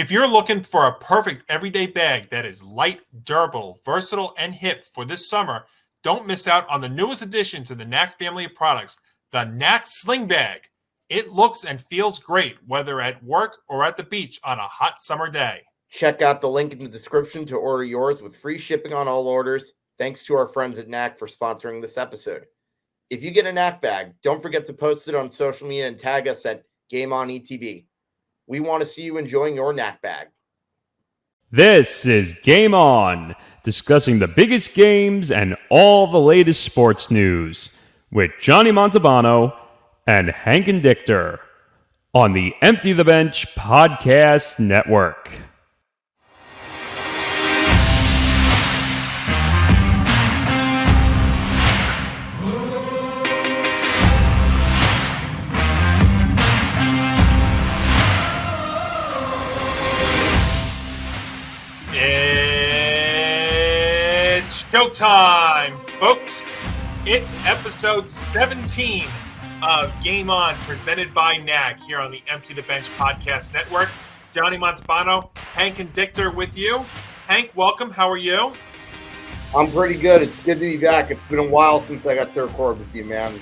If you're looking for a perfect everyday bag that is light, durable, versatile, and hip for this summer, don't miss out on the newest addition to the Knack family of products, the Knack Sling Bag. It looks and feels great whether at work or at the beach on a hot summer day. Check out the link in the description to order yours with free shipping on all orders. Thanks to our friends at Knack for sponsoring this episode. If you get a Knack bag, don't forget to post it on social media and tag us at GameOnETB. We want to see you enjoying your Knack bag. This is Game On, discussing the biggest games and all the latest sports news with Johnny Montalbano and Hank Indictor on the Empty the Bench Podcast Network. It's showtime, folks. It's episode 17 of Game On, presented by Knack, here on the Empty the Bench Podcast Network. Johnny Montalbano, Hank Indictor with you. Hank, welcome. How are you? I'm pretty good. It's good to be back. It's been a while since I got to record with you, man.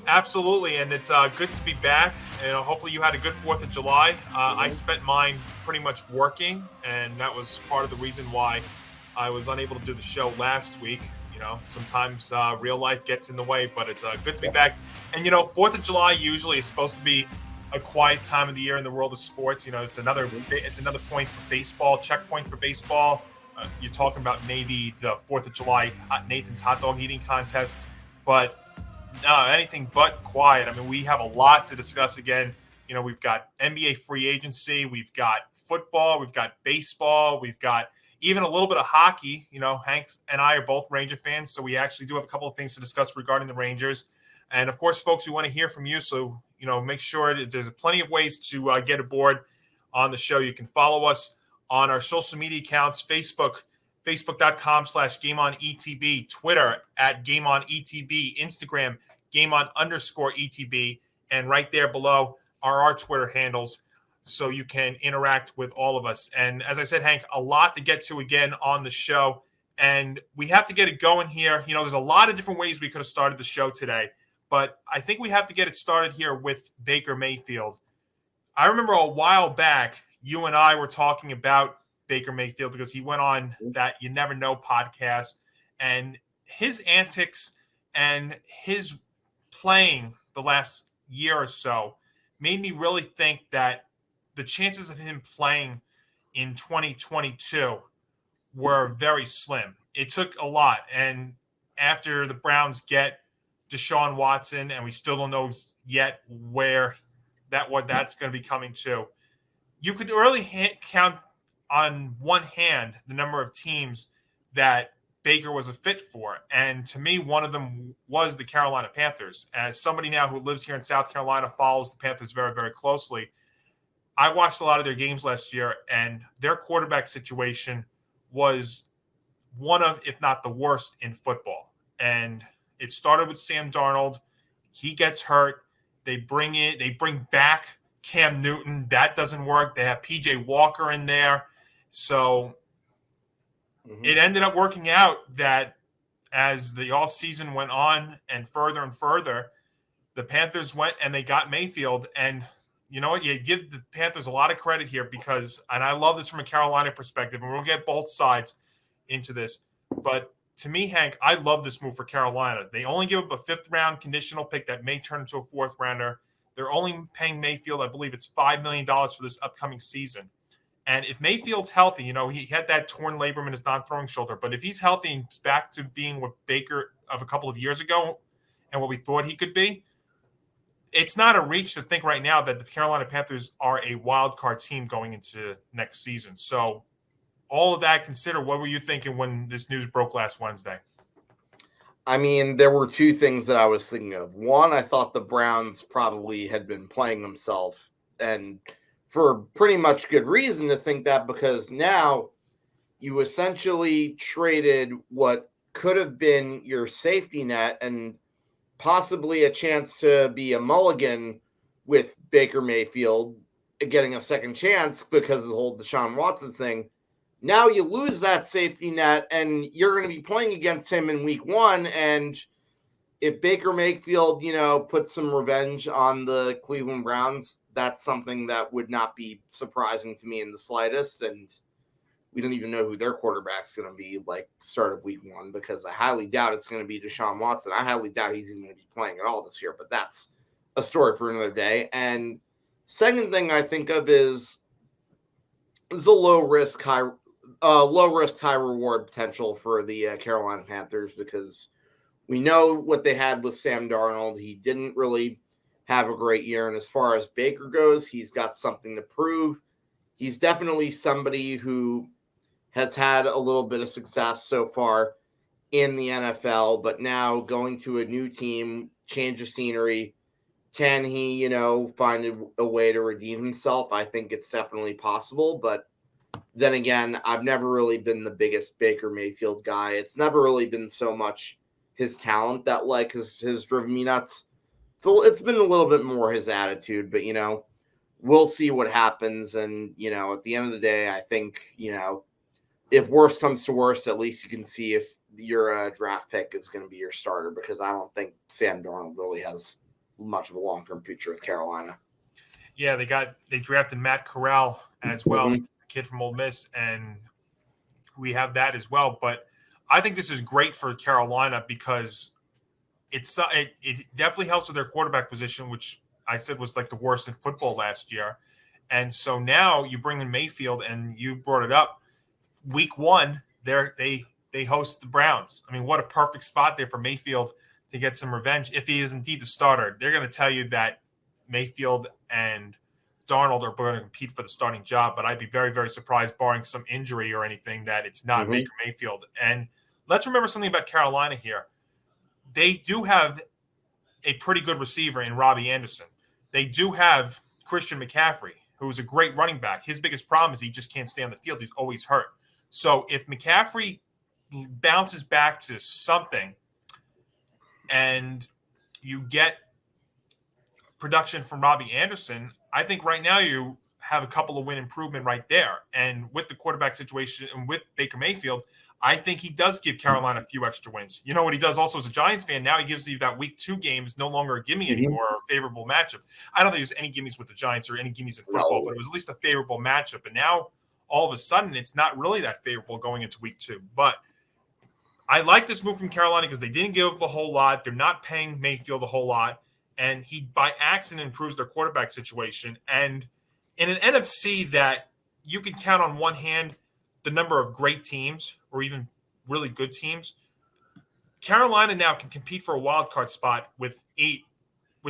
Absolutely, and it's good to be back. Hopefully you had a good 4th of July. I spent mine pretty much working, and that was part of the reason why I was unable to do the show last week. Sometimes real life gets in the way, but it's good to be back. And 4th of July usually is supposed to be a quiet time of the year in the world of sports. It's another point for baseball, checkpoint for baseball. You're talking about maybe the 4th of July Nathan's hot dog eating contest, but no, anything but quiet. I mean, we have a lot to discuss again. We've got NBA free agency, we've got football, we've got baseball, we've got even a little bit of hockey. Hank and I are both Ranger fans, so we actually do have a couple of things to discuss regarding the Rangers. And of course, folks, we want to hear from you. So, make sure that there's plenty of ways to get aboard on the show. You can follow us on our social media accounts, Facebook.com/GameOnETB, Twitter @GameOnETB, Instagram, GameOn_ETB, and right there below are our Twitter handles, so you can interact with all of us. And as I said, Hank, a lot to get to again on the show, and we have to get it going here. There's a lot of different ways we could have started the show today, but I think we have to get it started here with Baker Mayfield. I remember a while back, you and I were talking about Baker Mayfield because he went on that You Never Know podcast, and his antics and his playing the last year or so made me really think that the chances of him playing in 2022 were very slim. It took a lot. And after the Browns get Deshaun Watson, and we still don't know yet what that's going to be coming to, you could really count on one hand the number of teams that Baker was a fit for. And to me, one of them was the Carolina Panthers. As somebody now who lives here in South Carolina, follows the Panthers very, very closely, I watched a lot of their games last year, and their quarterback situation was one of, if not the worst in football. And it started with Sam Darnold. He gets hurt. They bring back Cam Newton. That doesn't work. They have PJ Walker in there. So it ended up working out that as the offseason went on and further, the Panthers went and they got Mayfield. And you know what? You give the Panthers a lot of credit here because, and I love this from a Carolina perspective, and we'll get both sides into this. But to me, Hank, I love this move for Carolina. They only give up a 5th-round conditional pick that may turn into a 4th-rounder. They're only paying Mayfield, I believe it's $5 million for this upcoming season. And if Mayfield's healthy, he had that torn labrum in his non-throwing shoulder. But if he's healthy and back to being what Baker of a couple of years ago and what we thought he could be, it's not a reach to think right now that the Carolina Panthers are a wild card team going into next season. So all of that considered, what were you thinking when this news broke last Wednesday? I mean, there were two things that I was thinking of. One, I thought the Browns probably had been playing themselves, and for pretty much good reason to think that, because now you essentially traded what could have been your safety net and possibly a chance to be a mulligan with Baker Mayfield getting a second chance because of the whole Deshaun Watson thing. Now you lose that safety net, and you're going to be playing against him in week 1. And if Baker Mayfield, puts some revenge on the Cleveland Browns, that's something that would not be surprising to me in the slightest. And we don't even know who their quarterback's going to be start of week 1, because I highly doubt it's going to be Deshaun Watson. I highly doubt he's even going to be playing at all this year, but that's a story for another day. And second thing I think of is a low risk, high reward potential for the Carolina Panthers, because we know what they had with Sam Darnold. He didn't really have a great year. And as far as Baker goes, he's got something to prove. He's definitely somebody who has had a little bit of success so far in the NFL, but now going to a new team, change of scenery, can he, find a way to redeem himself? I think it's definitely possible. But then again, I've never really been the biggest Baker Mayfield guy. It's never really been so much his talent that has driven me nuts. So it's been a little bit more his attitude, but we'll see what happens. And at the end of the day, I think if worse comes to worse, at least you can see if your draft pick is going to be your starter, because I don't think Sam Darnold really has much of a long-term future with Carolina. Yeah, they drafted Matt Corral as well, Mm-hmm. the kid from Ole Miss, and we have that as well. But I think this is great for Carolina because it definitely helps with their quarterback position, which I said was the worst in football last year. And so now you bring in Mayfield, and you brought it up. Week 1, they host the Browns. I mean, what a perfect spot there for Mayfield to get some revenge if he is indeed the starter. They're going to tell you that Mayfield and Darnold are going to compete for the starting job, but I'd be very, very surprised, barring some injury or anything, that it's not Mm-hmm. Baker Mayfield. And let's remember something about Carolina here. They do have a pretty good receiver in Robbie Anderson. They do have Christian McCaffrey, who's a great running back. His biggest problem is he just can't stay on the field. He's always hurt. So if McCaffrey bounces back to something and you get production from Robbie Anderson, I think right now you have a couple of win improvement right there. And with the quarterback situation and with Baker Mayfield, I think he does give Carolina a few extra wins. You know what he does also as a Giants fan? Now he gives you that week 2 game is no longer a gimme anymore, or a favorable matchup. I don't think there's any gimmies with the Giants or any gimmies in football, but it was at least a favorable matchup. And now all of a sudden it's not really that favorable going into week 2. But I like this move from Carolina because they didn't give up a whole lot. They're not paying Mayfield a whole lot. And he, by accident, improves their quarterback situation. And in an NFC that you can count on one hand the number of great teams or even really good teams, Carolina now can compete for a wild card spot with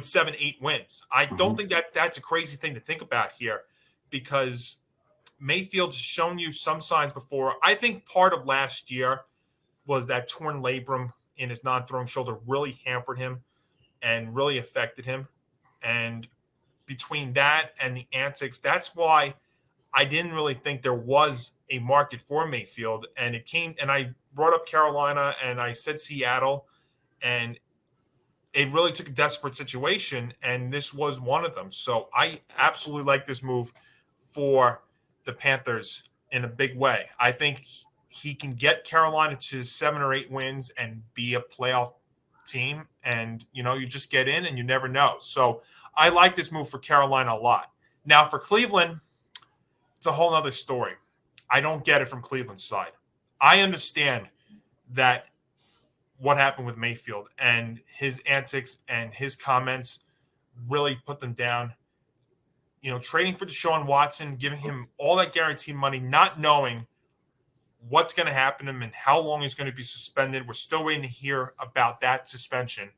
7, 8 wins. I don't think that's a crazy thing to think about here, because Mayfield has shown you some signs before. I think part of last year was that torn labrum in his non-throwing shoulder really hampered him and really affected him. And between that and the antics, that's why I didn't really think there was a market for Mayfield. And it came, and I brought up Carolina and I said Seattle, and it really took a desperate situation, and this was one of them. So I absolutely like this move for the Panthers in a big way. I think he can get Carolina to 7 or 8 wins and be a playoff team. And, you just get in and you never know. So I like this move for Carolina a lot. Now for Cleveland, it's a whole other story. I don't get it from Cleveland's side. I understand that what happened with Mayfield and his antics and his comments really put them down. Trading for Deshaun Watson, giving him all that guaranteed money, not knowing what's going to happen to him and how long he's going to be suspended. We're still waiting to hear about that suspension.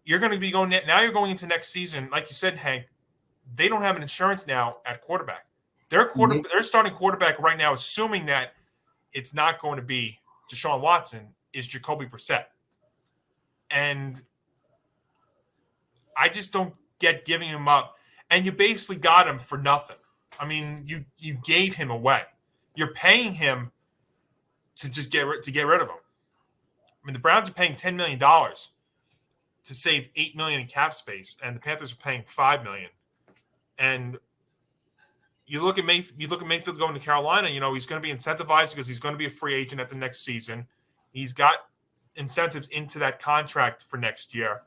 You're going to be going now. You're going into next season, like you said, Hank. They don't have an insurance now at quarterback. Their starting quarterback right now, assuming that it's not going to be Deshaun Watson, is Jacoby Brissett. And I just don't get giving him up. And you basically got him for nothing. I mean, you gave him away. You're paying him to just get rid of him. I mean, the Browns are paying $10 million to save $8 million in cap space, and the Panthers are paying $5 million. And you look at Mayfield going to Carolina. He's going to be incentivized because he's going to be a free agent at the next season. He's got incentives into that contract for next year.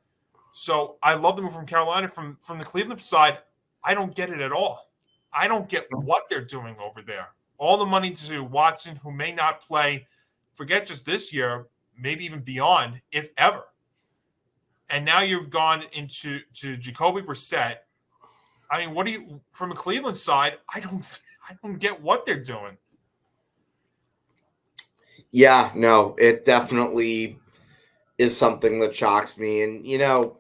So I love the move from Carolina. From the Cleveland side, I don't get it at all. I don't get what they're doing over there. All the money to Watson, who may not play, forget just this year, maybe even beyond, if ever. And now you've gone into Jacoby Brissett. I mean, from a Cleveland side, I don't get what they're doing. Yeah, no, it definitely is something that shocks me. And,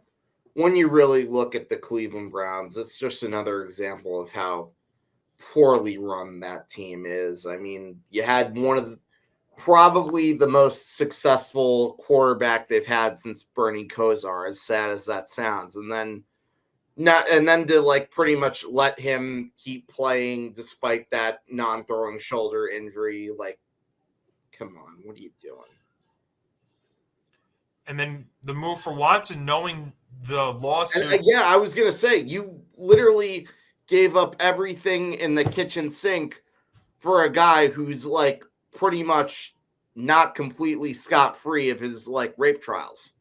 when you really look at the Cleveland Browns, it's just another example of how poorly run that team is. I mean, you had probably the most successful quarterback they've had since Bernie Kosar, as sad as that sounds. And then to pretty much let him keep playing despite that non-throwing shoulder injury. Come on, what are you doing? And then the move for Watson, knowing the lawsuits. Yeah, I was going to say, you literally gave up everything in the kitchen sink for a guy who's pretty much not completely scot-free of his rape trials.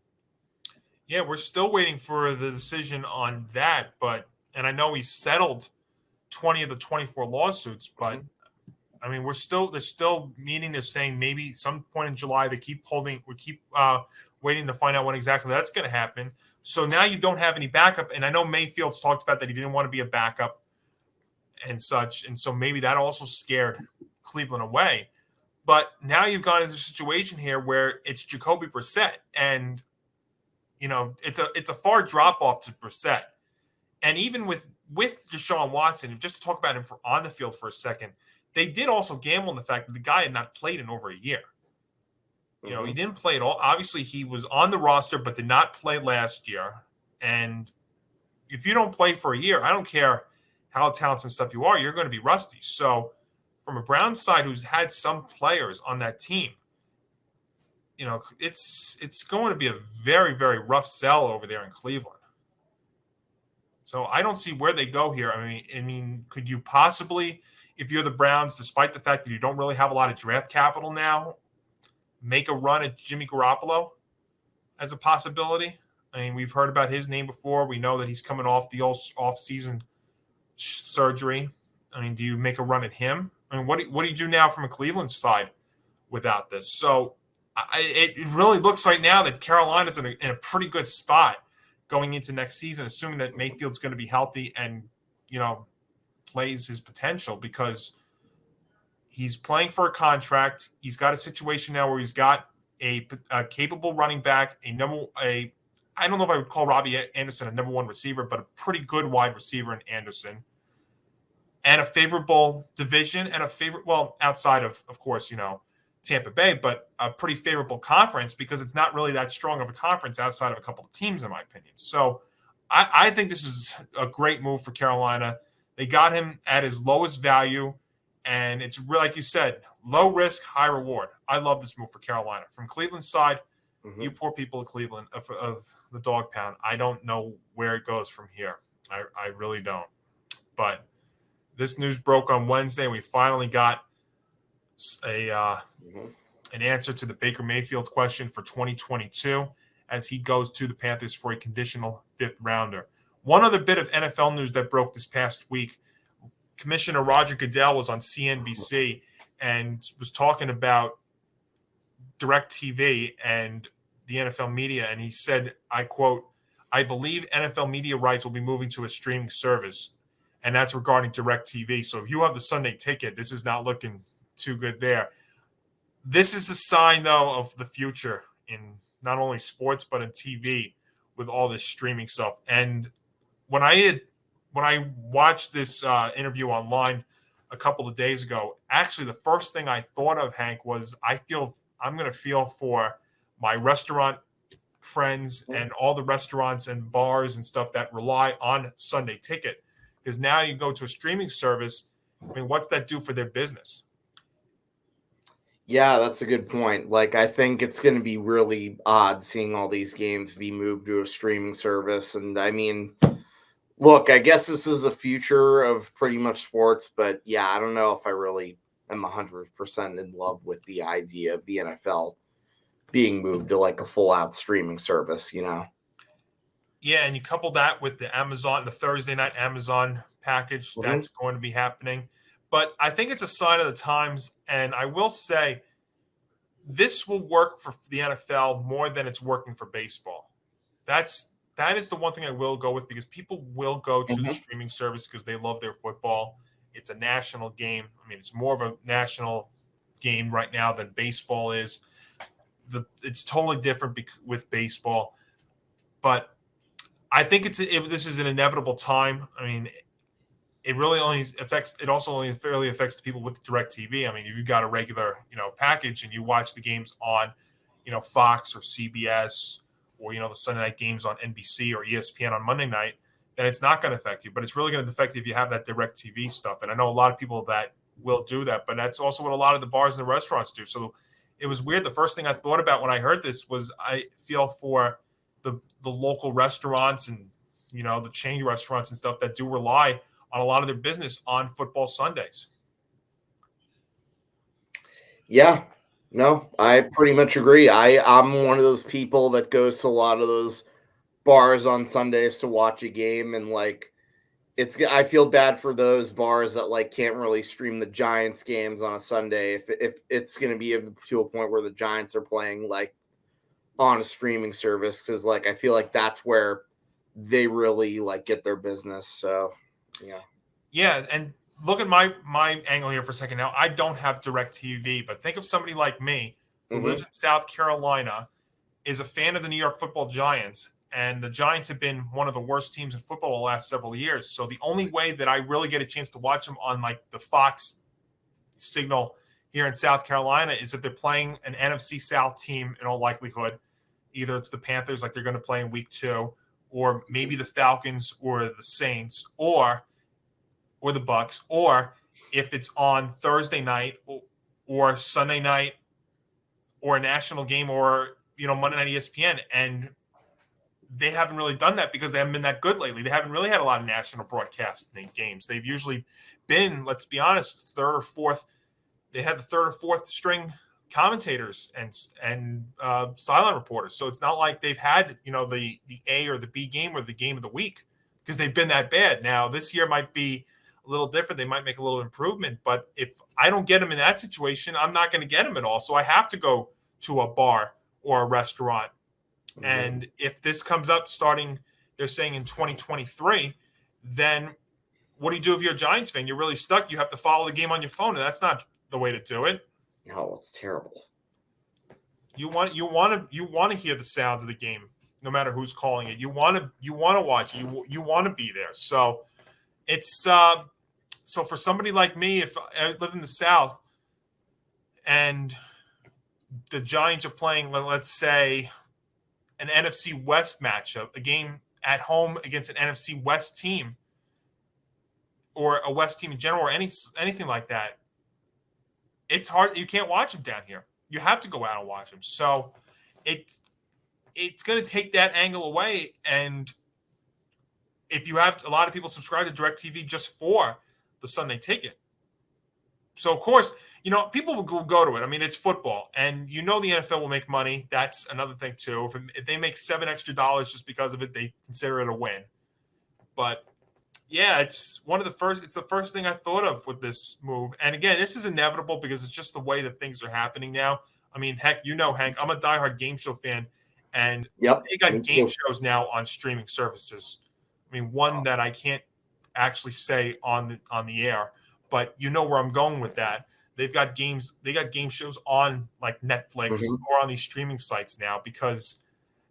Yeah, we're still waiting for the decision on that, and I know he settled 20 of the 24 lawsuits, but I mean, they're still meeting. They're saying maybe some point in July. We keep waiting to find out when exactly that's going to happen. So now you don't have any backup, and I know Mayfield's talked about that he didn't want to be a backup and such, and so maybe that also scared Cleveland away. But now you've gone into a situation here where it's Jacoby Brissett, and it's a far drop off to Brissett, and even with Deshaun Watson, just to talk about him on the field for a second, they did also gamble on the fact that the guy had not played in over a year. He didn't play at all. Obviously, he was on the roster, but did not play last year. And if you don't play for a year, I don't care how talented and stuff you are, you're going to be rusty. So from a Browns side who's had some players on that team, it's going to be a very, very rough sell over there in Cleveland. So I don't see where they go here. I mean, could you possibly, if you're the Browns, despite the fact that you don't really have a lot of draft capital now, make a run at Jimmy Garoppolo as a possibility? I mean, we've heard about his name before. We know that he's coming off the off-season surgery. I mean, do you make a run at him? I mean, what do you do now from a Cleveland side without this? So it really looks right now that Carolina's in a pretty good spot going into next season, assuming that Mayfield's going to be healthy and, plays his potential, because he's playing for a contract. He's got a situation now where he's got a capable running back, I don't know if I would call Robbie Anderson a number one receiver, but a pretty good wide receiver in Anderson, and a favorable division and outside of course, Tampa Bay, but a pretty favorable conference, because it's not really that strong of a conference outside of a couple of teams, in my opinion. So I think this is a great move for Carolina. They got him at his lowest value, and it's really, like you said, low risk, high reward. I love this move for Carolina. From Cleveland's side, you poor people of Cleveland, of the dog pound, I don't know where it goes from here. I really don't. But this news broke on Wednesday. We finally got an answer to the Baker Mayfield question for 2022 as he goes to the Panthers for a conditional fifth rounder. One other bit of NFL news that broke this past week: Commissioner Roger Goodell was on CNBC and was talking about DirecTV and the NFL media, and he said, I quote, "I believe NFL media rights will be moving to a streaming service," and that's regarding DirecTV. So if you have the Sunday Ticket, this is not looking too good there. This is a sign, though, of the future in not only sports but in TV with all this streaming stuff. And when I watched this interview online a couple of days ago, actually the first thing I thought of, Hank, was I'm going to feel for my restaurant friends and all the restaurants and bars and stuff that rely on Sunday Ticket, because now you go to a streaming service. I mean, what's that do for their business? Yeah, that's a good point. I think it's going to be really odd seeing all these games be moved to a streaming service. And I mean, Look, I guess this is the future of pretty much sports, but yeah, I don't know if I really am 100% in love with the idea of the NFL being moved to like a full out streaming service, you know? Yeah, and you couple that with the Thursday night Amazon package Mhm. that's going to be happening. But I think it's a sign of the times, and I will say this will work for the NFL more than it's working for baseball. That is the one thing I will go with because people will go to the Mhm. streaming service because they love their football. It's a national game. I mean, it's more of a national game right now than baseball is. It's totally different with baseball, but I think this is an inevitable time. I mean, it also only fairly affects the people with direct TV. I mean, if you've got a regular, package and you watch the games on, Fox or CBS or, the Sunday night games on NBC or ESPN on Monday night, then it's not going to affect you. But it's really going to affect you if you have that direct TV stuff. And I know a lot of people that will do that, but that's also what a lot of the bars and the restaurants do. So it was weird. The first thing I thought about when I heard this was I feel for the local restaurants and, the chain restaurants and stuff that do rely on a lot of their business on football Sundays. Yeah, no, I pretty much agree. I'm one of those people that goes to a lot of those bars on Sundays to watch a game, and like I feel bad for those bars that like can't really stream the Giants games on a Sunday if it's going to be to a point where the Giants are playing like on a streaming service, because like I feel like that's where they really like get their business. So Yeah, and look at my angle here for a second. Now, I don't have direct TV, but think of somebody like me who lives Mhm. in South Carolina, is a fan of the New York Football Giants, and the Giants have been one of the worst teams in football the last several years. So the only way that I really get a chance to watch them on like the Fox signal here in South Carolina is if they're playing an NFC South team in all likelihood. Either it's the Panthers, like they're going to play in week 2, or maybe the Falcons or the Saints, or the Bucks, or if it's on Thursday night or Sunday night or a national game or Monday night ESPN. And they haven't really done that because they haven't been that good lately. They haven't really had a lot of national broadcasting games. They've usually been, let's be honest, third or fourth. They had the third or fourth string commentators and sideline reporters. So it's not like they've had the A or the B game or the game of the week because they've been that bad. Now this year might be a little different. They might make a little improvement, but if I don't get them in that situation, I'm not going to get them at all. So I have to go to a bar or a restaurant. Mhm. And if this comes up starting, they're saying in 2023, then what do you do if you're a Giants fan? You're really stuck. You have to follow the game on your phone, and that's not the way to do it. Oh, it's terrible. You want to hear the sounds of the game, no matter who's calling it. You want to watch it. You want to be there. So it's so for somebody like me, if I live in the South and the Giants are playing, let's say, an NFC West matchup, a game at home against an NFC West team or a West team in general, or anything like that, it's hard. You can't watch them down here. You have to go out and watch them. So it it's going to take that angle away. And if you have a lot of people subscribe to DirecTV just for the Sunday ticket, so of course people will go to it. I mean, it's football, and the NFL will make money. That's another thing too. If they make $7 extra just because of it, they consider it a win. But yeah, it's one of the first. It's the first thing I thought of with this move. And again, this is inevitable because it's just the way that things are happening now. I mean, heck, Hank, I'm a diehard game show fan, and Yep, they got me game too. shows now on streaming services. I mean, one that I can't actually say on the air, but you know where I'm going with that. They've got games. They got game shows on like Netflix Mhm. or on these streaming sites now because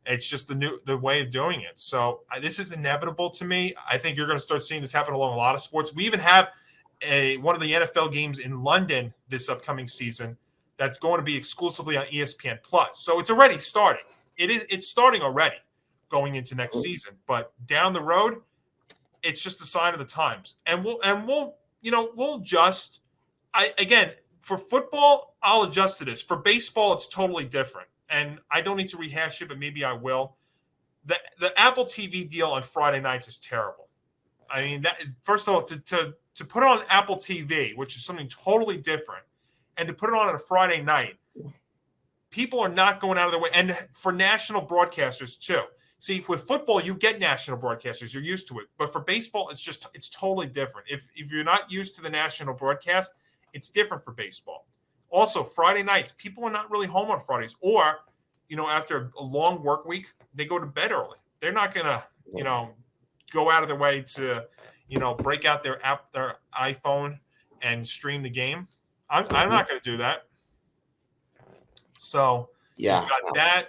it's just the way of doing it. So this is inevitable to me. I think you're going to start seeing this happen along a lot of sports. We even have one of the NFL games in London this upcoming season that's going to be exclusively on ESPN Plus. So it's already starting. It's starting already going into next season. But down the road, it's just a sign of the times. And we'll adjust. I again for football, I'll adjust to this. For baseball, it's totally different. And I don't need to rehash it, but maybe I will. The Apple TV deal on Friday nights is terrible. I mean, that first of all, to put it on Apple TV, which is something totally different, and to put it on a Friday night, people are not going out of their way. And for national broadcasters too. See, with football, you get national broadcasters. You're used to it. But for baseball, it's totally different. If you're not used to the national broadcast, it's different for baseball. Also, Friday nights, people are not really home on Fridays. Or, after a long work week, they go to bed early. They're not going to, go out of their way to, break out their iPhone and stream the game. I'm not going to do that. So Yeah. you've got that.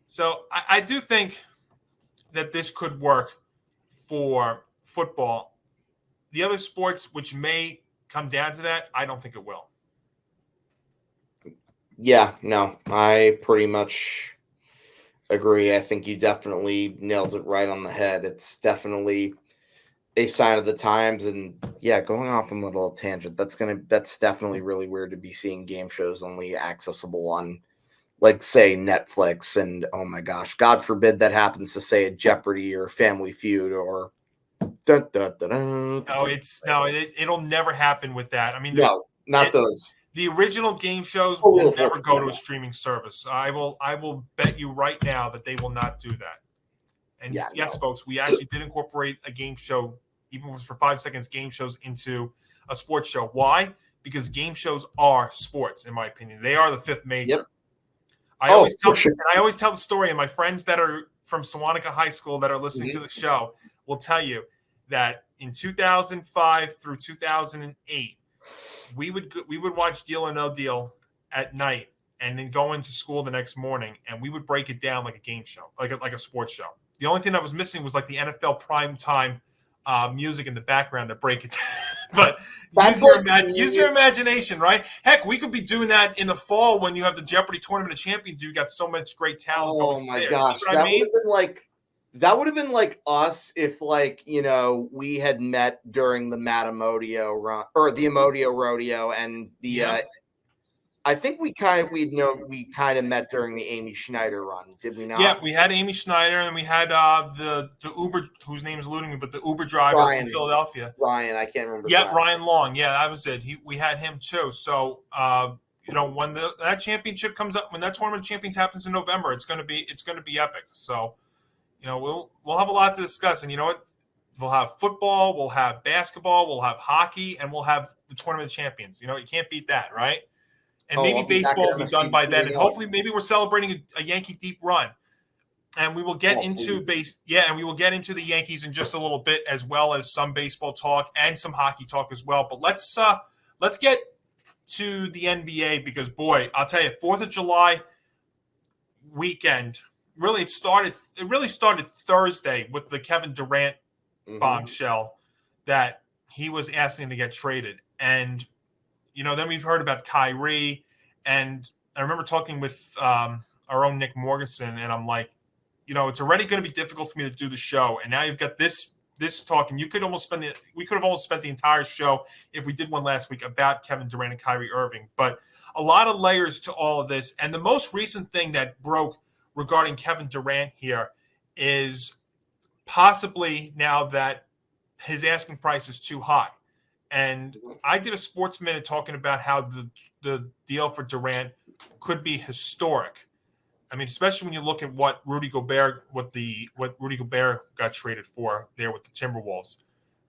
So I do think that this could work for football. The other sports, which may come down to that, I don't think it will. Yeah, no, I pretty much agree. I think you definitely nailed it right on the head. It's definitely a sign of the times. And yeah, going off on a little tangent, that's definitely really weird to be seeing game shows only accessible on, like, say, Netflix. And oh my gosh, God forbid that happens to, say, a Jeopardy or Family Feud or It'll never happen with that. I mean, those. The original game shows will never go to a streaming service. I will bet you right now that they will not do that. And folks, we actually did incorporate a game show, even if it was for 5 seconds, game shows into a sports show. Why? Because game shows are sports, in my opinion. They are the fifth major. Yep. I always tell the story, and my friends that are from Sewanaka High School that are listening to the show will tell you that in 2005 through 2008, we would watch Deal or No Deal at night, and then go into school the next morning, and we would break it down like a game show, like a sports show. The only thing that was missing was like the NFL prime time music in the background to break it down. But use your imagination, right? Heck, we could be doing that in the fall when you have the Jeopardy Tournament of Champions. You got so much great talent. Oh my gosh, that would have been like us if, like, we had met during the Matt Amodio run or the Amodio Rodeo, and the I think we kind of met during the Amy Schneider run, did we not? Yeah, we had Amy Schneider, and we had the Uber, whose name is eluding me, but the Uber driver from Philadelphia. Ryan, I can't remember. Yeah, Ryan Long. Yeah, that was it. We had him too. So when that championship comes up, when that tournament of champions happens in November, it's gonna be epic. So, we'll have a lot to discuss, and you know what? We'll have football, we'll have basketball, we'll have hockey, and we'll have the tournament of champions. You can't beat that, right? And maybe baseball will be done by then. And hopefully maybe we're celebrating a Yankee deep run. And we will get into we will get into the Yankees in just a little bit, as well as some baseball talk and some hockey talk as well. But let's get to the NBA, because boy, I'll tell you, 4th of July weekend, it really started Thursday with the Kevin Durant bombshell that he was asking to get traded. And then we've heard about Kyrie, and I remember talking with our own Nick Morganson, and I'm like, it's already going to be difficult for me to do the show, and now you've got this talk, and we could have almost spent the entire show, if we did one last week, about Kevin Durant and Kyrie Irving. But a lot of layers to all of this, and the most recent thing that broke regarding Kevin Durant here is possibly now that his asking price is too high. And I did a Sports Minute talking about how the deal for Durant could be historic. I mean, especially when you look at what Rudy Gobert got traded for there with the Timberwolves.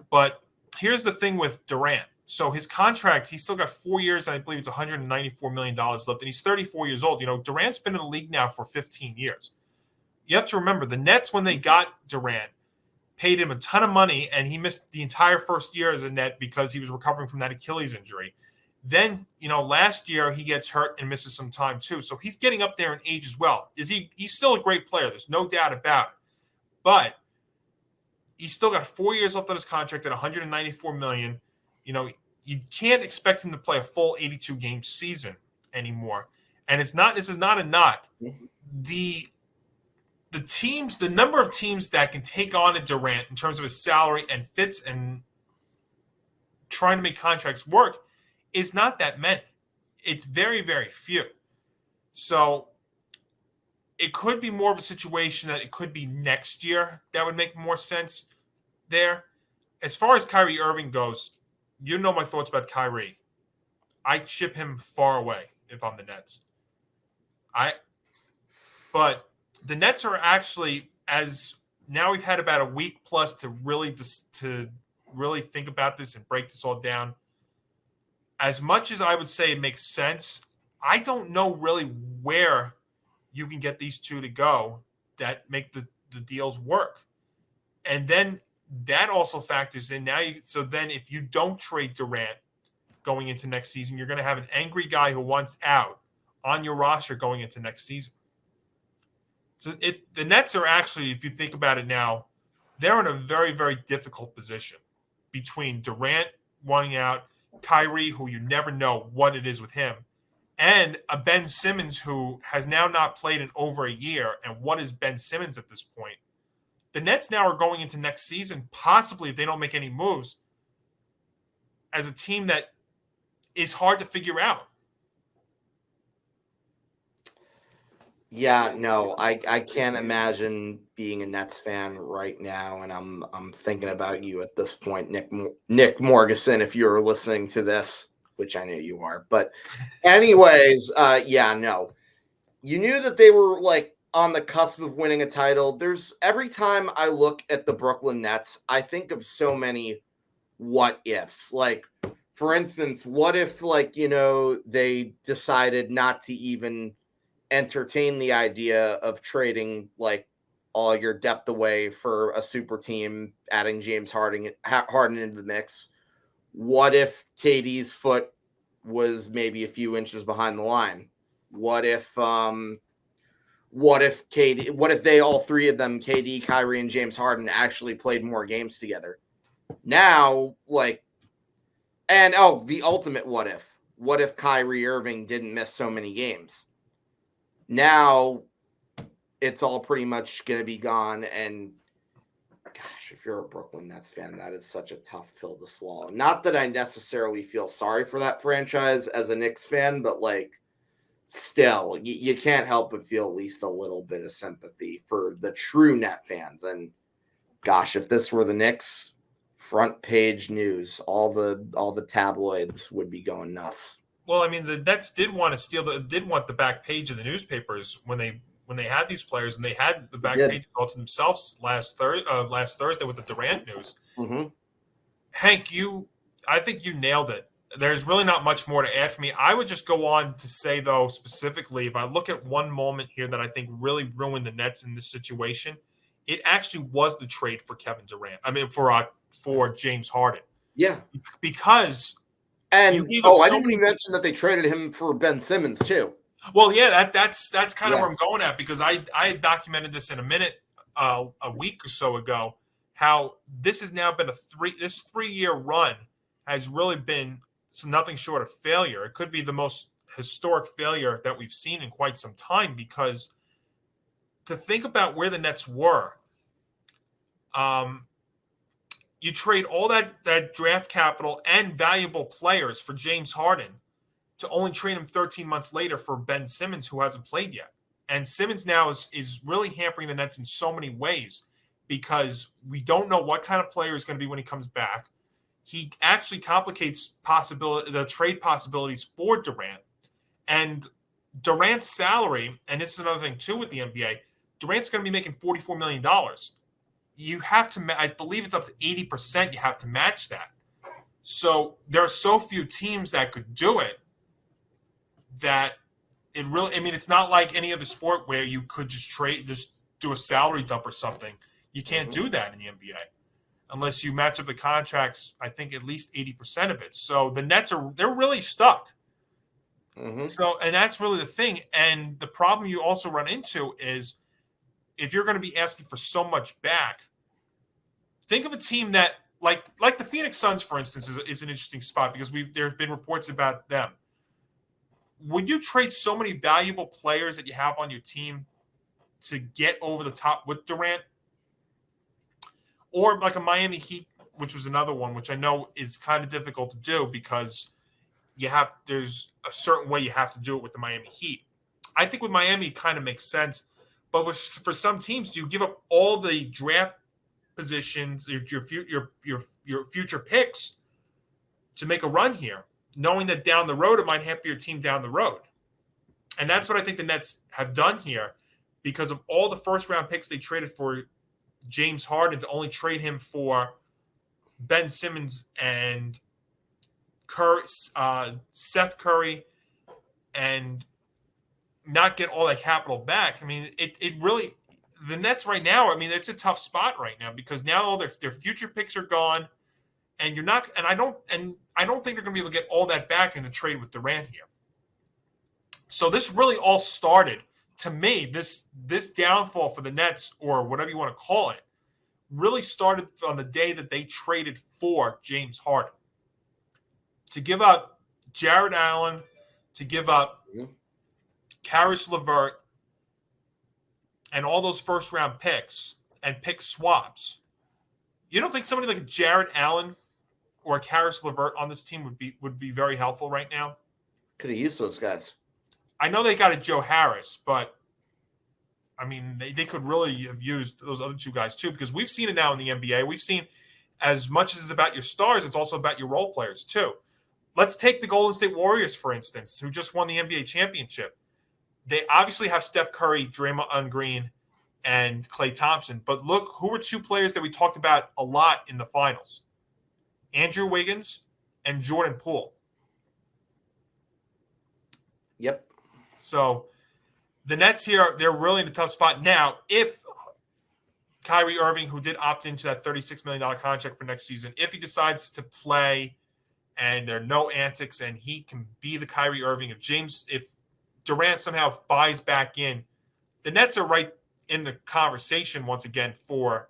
But here's the thing with Durant. So his contract, he's still got 4 years, and I believe it's $194 million left, and he's 34 years old. Durant's been in the league now for 15 years. You have to remember, the Nets, when they got Durant, paid him a ton of money, and he missed the entire first year as a Net because he was recovering from that Achilles injury. Then, last year he gets hurt and misses some time too. So he's getting up there in age as well. He's still a great player. There's no doubt about it. But he's still got 4 years left on his contract at $194 million. You can't expect him to play a full 82 game season anymore. And this is not a knock. The number of teams that can take on a Durant in terms of his salary and fits and trying to make contracts work is not that many. It's very, very few. So it could be more of a situation that it could be next year that would make more sense there. as far as Kyrie Irving goes, you know my thoughts about Kyrie. I ship him far away if I'm the Nets. But the Nets are actually, as now we've had about a week plus to really think about this and break this all down. As much as I would say it makes sense, I don't know really where you can get these two to go that make the deals work. And then that also factors in so then if you don't trade Durant going into next season, you're going to have an angry guy who wants out on your roster going into next season. So the Nets are actually, if you think about it now, they're in a very, very difficult position between Durant wanting out, Kyrie, who you never know what it is with him, and a Ben Simmons who has now not played in over a year. And what is Ben Simmons at this point? The Nets now are going into next season, possibly if they don't make any moves, as a team that is hard to figure out. Yeah, no, I can't imagine being a Nets fan right now, and I'm thinking about you at this point, Nick Morgeson, if you're listening to this, which I know you are. But anyways, yeah, no. You knew that they were like on the cusp of winning a title. Every time I look at the Brooklyn Nets, I think of so many what ifs. Like, for instance, what if, like, they decided not to even entertain the idea of trading like all your depth away for a super team, adding James Harden into the mix? What if KD's foot was maybe a few inches behind the line? What if they, all three of them, KD, Kyrie, and James Harden, actually played more games together? Now, like, and the ultimate what if? What if Kyrie Irving didn't miss so many games? Now it's all pretty much going to be gone. And gosh, if you're a Brooklyn Nets fan, that is such a tough pill to swallow. Not that I necessarily feel sorry for that franchise as a Knicks fan, but like, still, you can't help but feel at least a little bit of sympathy for the true Net fans. And gosh, if this were the Knicks, front page news, all the tabloids would be going nuts. Well, I mean, the Nets did want the back page of the newspapers when they had these players, and they had the back page all to themselves last Thursday with the Durant news. Mm-hmm. Hank, I think you nailed it. There's really not much more to add for me. I would just go on to say, though, specifically, if I look at one moment here that I think really ruined the Nets in this situation, it actually was the trade for Kevin Durant. I mean, for James Harden. Yeah, because. And I didn't even mention that they traded him for Ben Simmons too. Well, yeah, that's kind of where I'm going at, because I documented this in a week or so ago, how this has now been this 3-year run has really been nothing short of failure. It could be the most historic failure that we've seen in quite some time, because to think about where the Nets were, you trade all that draft capital and valuable players for James Harden to only trade him 13 months later for Ben Simmons, who hasn't played yet. And Simmons now is really hampering the Nets in so many ways, because we don't know what kind of player he's going to be when he comes back. He actually complicates the trade possibilities for Durant. And Durant's salary, and this is another thing too with the NBA, Durant's going to be making $44 million. You have to, I believe it's up to 80%. You have to match that. So there are so few teams that could do it that it really, I mean, it's not like any other sport where you could just do a salary dump or something. You can't do that in the NBA unless you match up the contracts, I think at least 80% of it. So the Nets they're really stuck. Mm-hmm. So, and that's really the thing. And the problem you also run into is, if you're going to be asking for so much back, think of a team that, like the Phoenix Suns, for instance, is an interesting spot, because there have been reports about them. Would you trade so many valuable players that you have on your team to get over the top with Durant? Or like a Miami Heat, which was another one, which I know is kind of difficult to do, because there's a certain way you have to do it with the Miami Heat. I think with Miami, it kind of makes sense. But for some teams, do you give up all the draft positions, your future picks to make a run here, knowing that down the road it might hamper your team down the road. And that's what I think the Nets have done here because of all the first-round picks they traded for James Harden to only trade him for Ben Simmons and Seth Curry and not get all that capital back. I mean, it really – the Nets right now, I mean, it's a tough spot right now because now all their future picks are gone, and you're not – and I don't think they're going to be able to get all that back in the trade with Durant here. So this really all started, to me, this downfall for the Nets, or whatever you want to call it, really started on the day that they traded for James Harden. To give up Jared Allen, to give up Karis LeVert, and all those first-round picks and pick swaps. You don't think somebody like Jared Allen or Karis LeVert on this team would be very helpful right now? Could have used those guys. I know they got a Joe Harris, but I mean, they could really have used those other two guys too, because we've seen it now in the NBA. We've seen as much as it's about your stars, it's also about your role players too. Let's take the Golden State Warriors, for instance, who just won the NBA championship. They obviously have Steph Curry, Draymond Green, and Klay Thompson. But look, who were two players that we talked about a lot in the finals? Andrew Wiggins and Jordan Poole. Yep. So the Nets here, they're really in a tough spot. Now, if Kyrie Irving, who did opt into that $36 million contract for next season, if he decides to play and there are no antics and he can be the Kyrie Irving, if Durant somehow buys back in, the Nets are right in the conversation once again for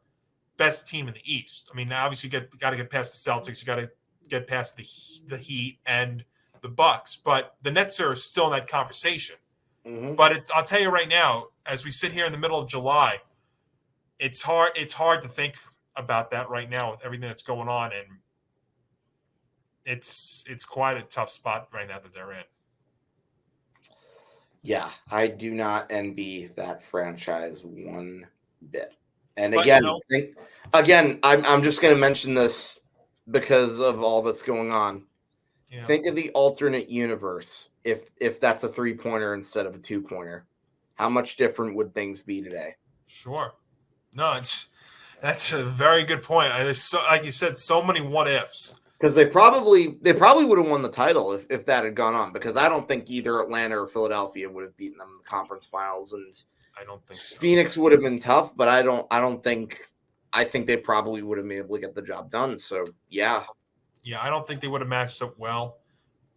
best team in the East. I mean, obviously you got to get past the Celtics, you got to get past the Heat and the Bucks, but the Nets are still in that conversation. Mm-hmm. But I'll tell you right now, as we sit here in the middle of July, it's hard to think about that right now with everything that's going on, and it's quite a tough spot right now that they're in. Yeah, I do not envy that franchise one bit. And but, again, I'm just going to mention this because of all that's going on. Yeah. Think of the alternate universe if that's a 3-pointer instead of a 2-pointer. How much different would things be today? Sure. No, that's a very good point. There's like you said, so many what ifs. Because they probably would have won the title if that had gone on. Because I don't think either Atlanta or Philadelphia would have beaten them in the conference finals, and I don't think so. Phoenix would have been tough, but I think they probably would have been able to get the job done. So yeah, I don't think they would have matched up well,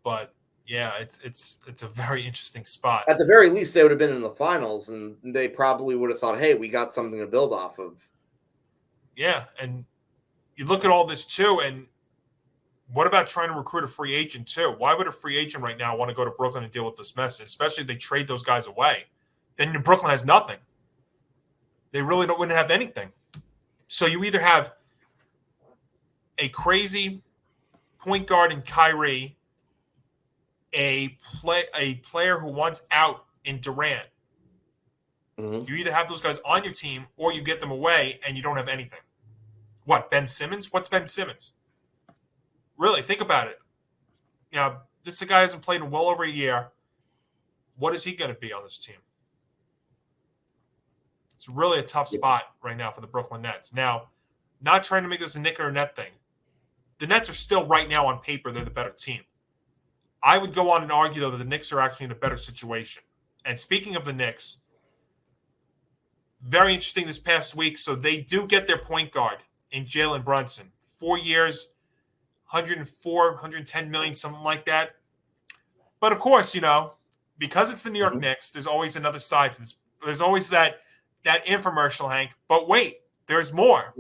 but yeah, it's a very interesting spot. At the very least, they would have been in the finals, and they probably would have thought, "Hey, we got something to build off of." Yeah, and you look at all this too, and what about trying to recruit a free agent too? Why would a free agent right now want to go to Brooklyn and deal with this mess, especially if they trade those guys away? Then Brooklyn has nothing. They really wouldn't have anything. So you either have a crazy point guard in Kyrie, a player who wants out in Durant. Mm-hmm. You either have those guys on your team or you get them away and you don't have anything. What, Ben Simmons? What's Ben Simmons? Really, think about it. You know, this guy hasn't played in well over a year. What is he going to be on this team? It's really a tough spot right now for the Brooklyn Nets. Now, not trying to make this a Nick or a net thing. The Nets are still right now on paper, they're the better team. I would go on and argue, though, that the Knicks are actually in a better situation. And speaking of the Knicks, very interesting this past week. So they do get their point guard in Jalen Brunson. 4 years, 104, 110 million, something like that. But of course, you know, because it's the New York Knicks, there's always another side to this. There's always that infomercial, Hank. But wait, there's more.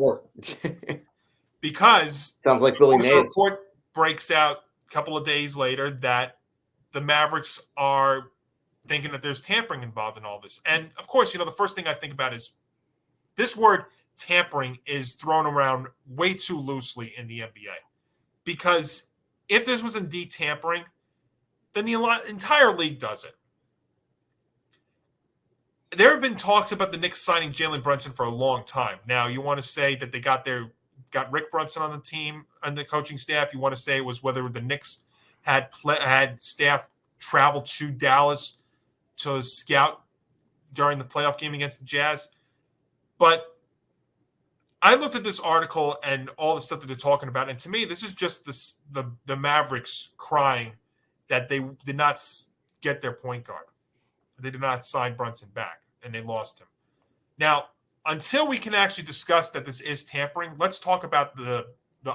Because sounds like Billy Mays. A report breaks out a couple of days later that the Mavericks are thinking that there's tampering involved in all this. And of course, you know, the first thing I think about is this word tampering is thrown around way too loosely in the NBA. Because if this was indeed tampering, then the entire league does it. there have been talks about the Knicks signing Jalen Brunson for a long time. Now, you want to say that they got Rick Brunson on the team and the coaching staff. You want to say it was whether the Knicks had staff travel to Dallas to scout during the playoff game against the Jazz. But I looked at this article and all the stuff that they're talking about, and to me, this is just the Mavericks crying that they did not get their point guard. They did not sign Brunson back, and they lost him. Now, until we can actually discuss that this is tampering, let's talk about the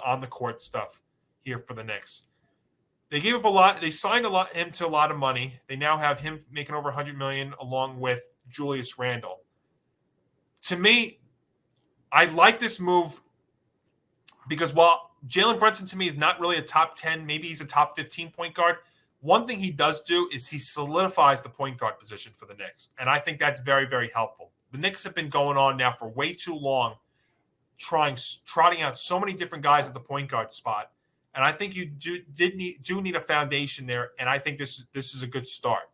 on-the-court stuff here for the Knicks. They gave up a lot. They signed him to a lot of money. They now have him making over $100 million along with Julius Randle. To me, I like this move because while Jalen Brunson to me is not really a top 10, maybe he's a top 15 point guard, one thing he does do is he solidifies the point guard position for the Knicks. And I think that's very, very helpful. The Knicks have been going on now for way too long, trotting out so many different guys at the point guard spot. And I think you do need a foundation there. And I think this is a good start.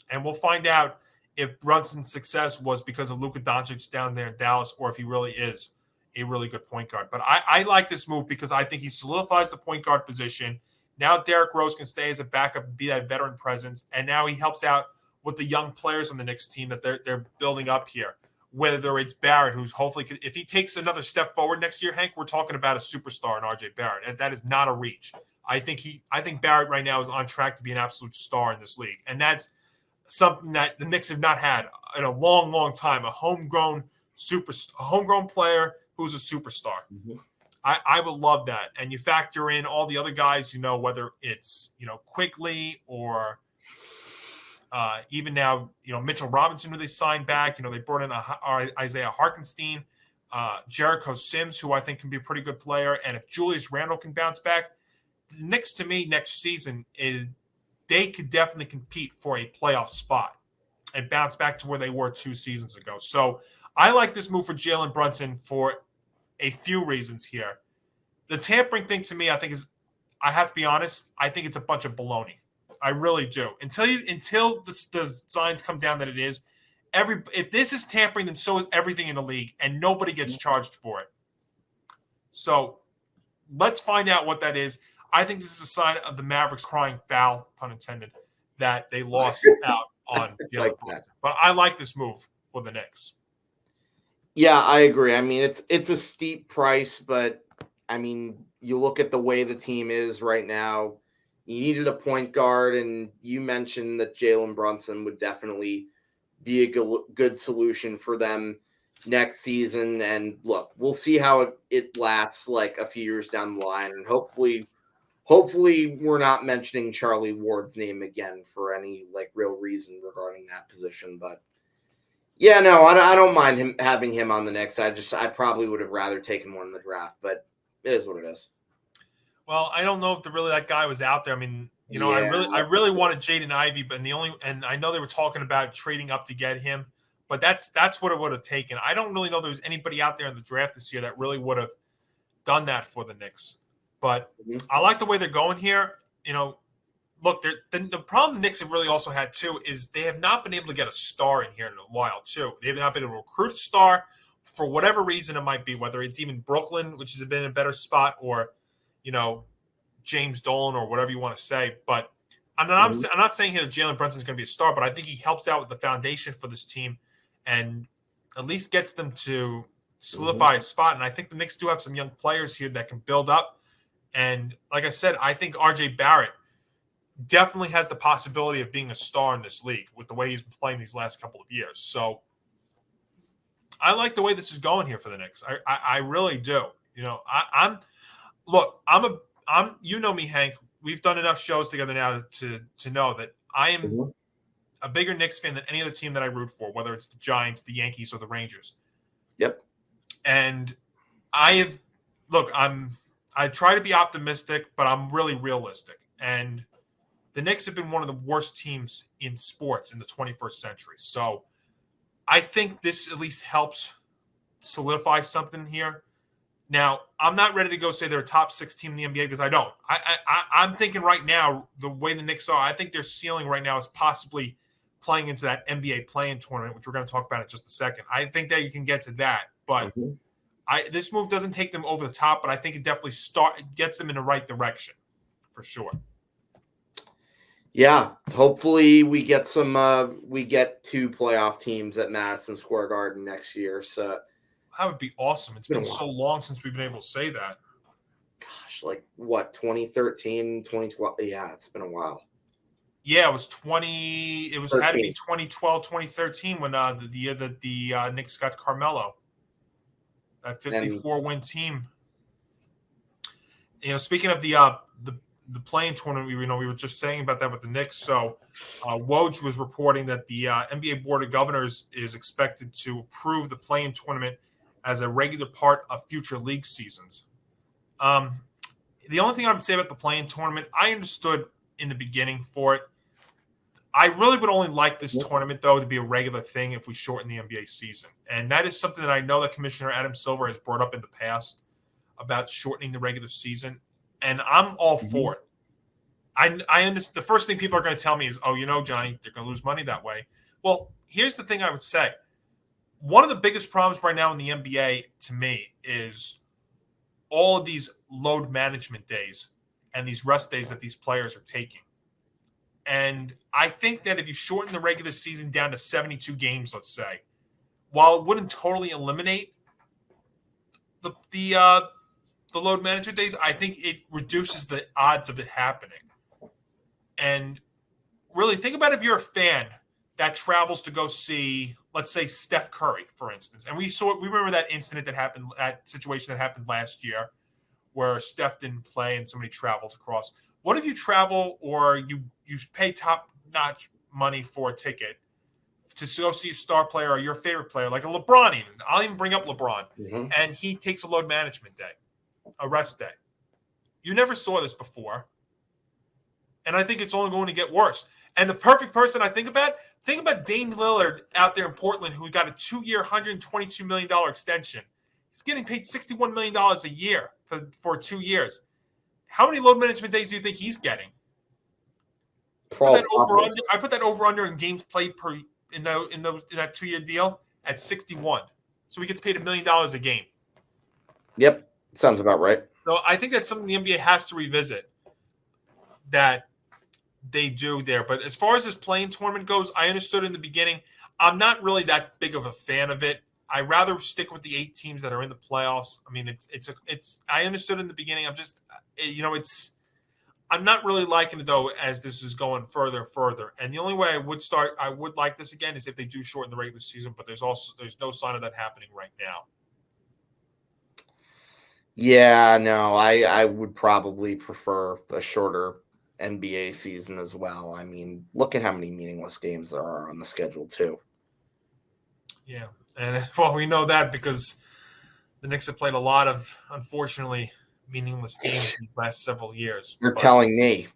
And we'll find out if Brunson's success was because of Luka Doncic down there in Dallas or if he really is a really good point guard. But I like this move because I think he solidifies the point guard position. Now Derrick Rose can stay as a backup and be that veteran presence. And now he helps out with the young players on the Knicks team that they're building up here. Whether it's Barrett, who's hopefully, if he takes another step forward next year, Hank, we're talking about a superstar in RJ Barrett. And that is not a reach. I think Barrett right now is on track to be an absolute star in this league. And that's something that the Knicks have not had in a long, long time. A homegrown player who's a superstar. Mm-hmm. I would love that. And you factor in all the other guys, whether it's, Quickly or even now, Mitchell Robinson, who they signed back. They brought in Isaiah Hartenstein, Jericho Sims, who I think can be a pretty good player. And if Julius Randle can bounce back, the Knicks to me next season they could definitely compete for a playoff spot and bounce back to where they were 2 seasons ago. So I like this move for Jalen Brunson for a few reasons here. The tampering thing to me, I have to be honest, I think it's a bunch of baloney. I really do. Until the signs come down that it is, if this is tampering, then so is everything in the league, and nobody gets charged for it. So let's find out what that is. I think this is a sign of the Mavericks crying foul, pun intended, that they lost out on Jalen Brunson. But I like this move for the Knicks. Yeah, I agree. I mean, it's a steep price, but I mean, you look at the way the team is right now. You needed a point guard, and you mentioned that Jalen Brunson would definitely be a good solution for them next season. And look, we'll see how it lasts like a few years down the line, and hopefully we're not mentioning Charlie Ward's name again for any like real reason regarding that position. But yeah, no, I don't mind having him on the Knicks. I probably would have rather taken one in the draft, but it is what it is. Well, I don't know if that guy was out there. I mean, I really wanted Jaden Ivey, but and I know they were talking about trading up to get him, but that's what it would have taken. I don't really know there was anybody out there in the draft this year that really would have done that for the Knicks. But I like the way they're going here. Look, the problem the Knicks have really also had too is they have not been able to get a star in here in a while too. They have not been able to recruit a star for whatever reason it might be, whether it's even Brooklyn, which has been in a better spot, or James Dolan or whatever you want to say. But I'm not saying here that Jalen Brunson is going to be a star, but I think he helps out with the foundation for this team and at least gets them to solidify a spot. And I think the Knicks do have some young players here that can build up. And like I said, I think RJ Barrett definitely has the possibility of being a star in this league with the way he's been playing these last couple of years. So I like the way this is going here for the Knicks. I really do. I'm me, Hank. We've done enough shows together now to know that I am a bigger Knicks fan than any other team that I root for, whether it's the Giants, the Yankees, or the Rangers. Yep. And I try to be optimistic, but I'm really realistic. And the Knicks have been one of the worst teams in sports in the 21st century. So I think this at least helps solidify something here. Now, I'm not ready to go say they're a top 6 team in the NBA because I don't. I'm thinking right now, the way the Knicks are, I think their ceiling right now is possibly playing into that NBA play-in tournament, which we're going to talk about in just a second. I think that you can get to that, but this move doesn't take them over the top, but I think it definitely gets them in the right direction for sure. Yeah, hopefully we get two playoff teams at Madison Square Garden next year. So that would be awesome. It's been so long since we've been able to say that. Gosh, like what, 2013, 2012? Yeah, it's been a while. Yeah, it was had to be 2012, 2013 when the year that the Knicks got Carmelo. That 54-win team. Speaking of the play-in tournament, we were just saying about that with the Knicks. So, Woj was reporting that the NBA Board of Governors is expected to approve the play-in tournament as a regular part of future league seasons. The only thing I would say about the play-in tournament, I understood in the beginning for it. I really would only like this tournament, though, to be a regular thing if we shorten the NBA season. And that is something that I know that Commissioner Adam Silver has brought up in the past about shortening the regular season. And I'm all for it. I understand. The first thing people are going to tell me is, Johnny, they're going to lose money that way. Well, here's the thing I would say. One of the biggest problems right now in the NBA, to me, is all of these load management days and these rest days that these players are taking. And I think that if you shorten the regular season down to 72 games, let's say, while it wouldn't totally eliminate the load management days, I think it reduces the odds of it happening. And really think about if you're a fan that travels to go see, let's say, Steph Curry, for instance. And we remember that incident that situation that happened last year where Steph didn't play and somebody traveled across. What if you travel or you pay top-notch money for a ticket to go see a star player or your favorite player, like a LeBron even. I'll even bring up LeBron. And he takes a load management day, a rest day. You never saw this before. And I think it's only going to get worse. And the perfect person I think about Dame Lillard out there in Portland, who got a 2-year, $122 million extension. He's getting paid $61 million a year for 2 years. How many load management days do you think he's getting? I put that over under in games played per in that 2-year deal at 61. So he gets paid $1 million a game. Yep, sounds about right. So I think that's something the NBA has to revisit. That they do there. But as far as this play-in tournament goes, I understood in the beginning. I'm not really that big of a fan of it. I rather stick with the 8 teams that are in the playoffs. I mean, it's. I understood in the beginning. I'm not really liking it though as this is going further and further. And the only way I would like this again is if they do shorten the regular season. But there's no sign of that happening right now. Yeah, no, I would probably prefer a shorter NBA season as well. I mean, look at how many meaningless games there are on the schedule too. Yeah, and well, we know that because the Knicks have played a lot of, unfortunately, meaningless games these last several years. You're telling me.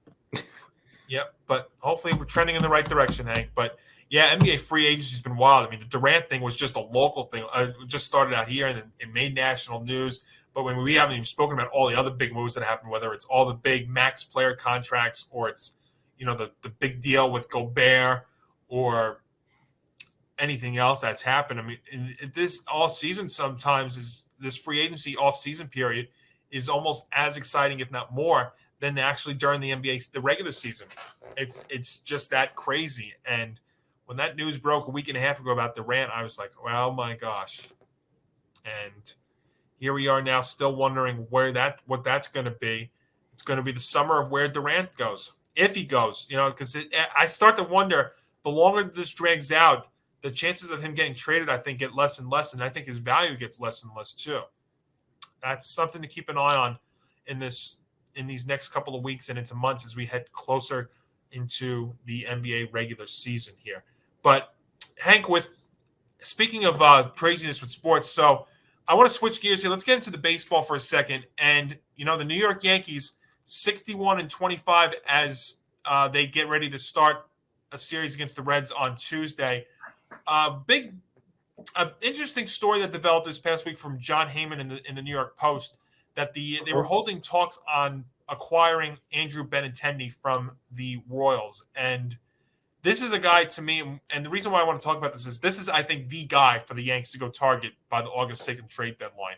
Yep, but hopefully we're trending in the right direction, Hank. But yeah, NBA free agency has been wild. I mean, the Durant thing was just a local thing. It just started out here, and it made national news. But when we haven't even spoken about all the other big moves that happened, whether it's all the big max player contracts or it's, the big deal with Gobert or anything else that's happened. I mean, this all season sometimes is this free agency off season period is almost as exciting, if not more, than actually during the NBA, the regular season. It's just that crazy. And when that news broke a week and a half ago about Durant, I was like, oh my gosh. And here we are now still wondering what that's going to be. It's going to be the summer of where Durant goes, if he goes, because I start to wonder the longer this drags out, the chances of him getting traded, I think, get less and less. And I think his value gets less and less too. That's something to keep an eye on in these next couple of weeks and into months as we head closer into the NBA regular season here. But Hank, speaking of craziness with sports, so I want to switch gears here. Let's get into the baseball for a second. And, the New York Yankees, 61-25 as they get ready to start a series against the Reds on Tuesday. Interesting story that developed this past week from John Heyman in the New York Post that they were holding talks on acquiring Andrew Bentinendi from the Royals. And This is a guy to me, and the reason why I want to talk about this is, I think, the guy for the Yanks to go target by the August 2nd trade deadline.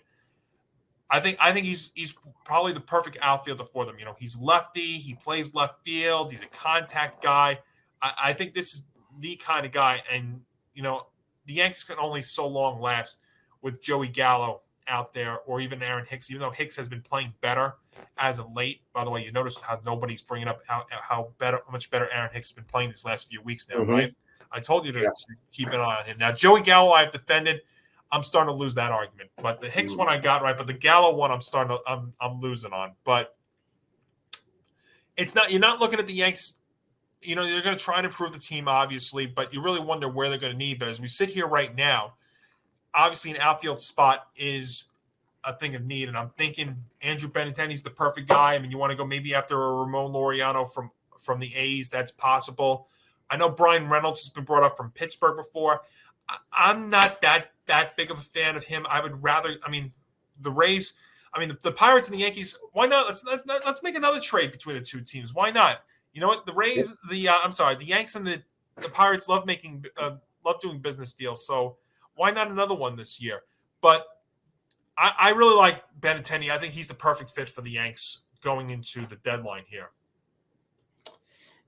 I think he's probably the perfect outfielder for them. He's lefty. He plays left field. He's a contact guy. I think this is the kind of guy. And, the Yanks can only so long last with Joey Gallo out there or even Aaron Hicks, even though Hicks has been playing better as of late. By the way, you notice how nobody's bringing up how much better Aaron Hicks has been playing these last few weeks now, right? I told you to keep an eye on him. Now, Joey Gallo, I've defended. I'm starting to lose that argument. But the Hicks one I got right, but the Gallo one I'm losing on. But you're not looking at the Yanks. They're going to try and improve the team, obviously, but you really wonder where they're going to need. But as we sit here right now, obviously an outfield spot is a thing of need, and I'm thinking Andrew Bentinendi is the perfect guy. I mean, you want to go maybe after a Ramon Laureano from the A's. That's possible. I know Brian Reynolds has been brought up from Pittsburgh before. I'm not that big of a fan of him. I would rather. I mean, the Rays. I mean, the Pirates and the Yankees. Why not? Let's make another trade between the two teams. Why not? You know what? The Rays. The Yanks and the Pirates love doing business deals. So why not another one this year? But I really like Benintendi. I think he's the perfect fit for the Yanks going into the deadline here.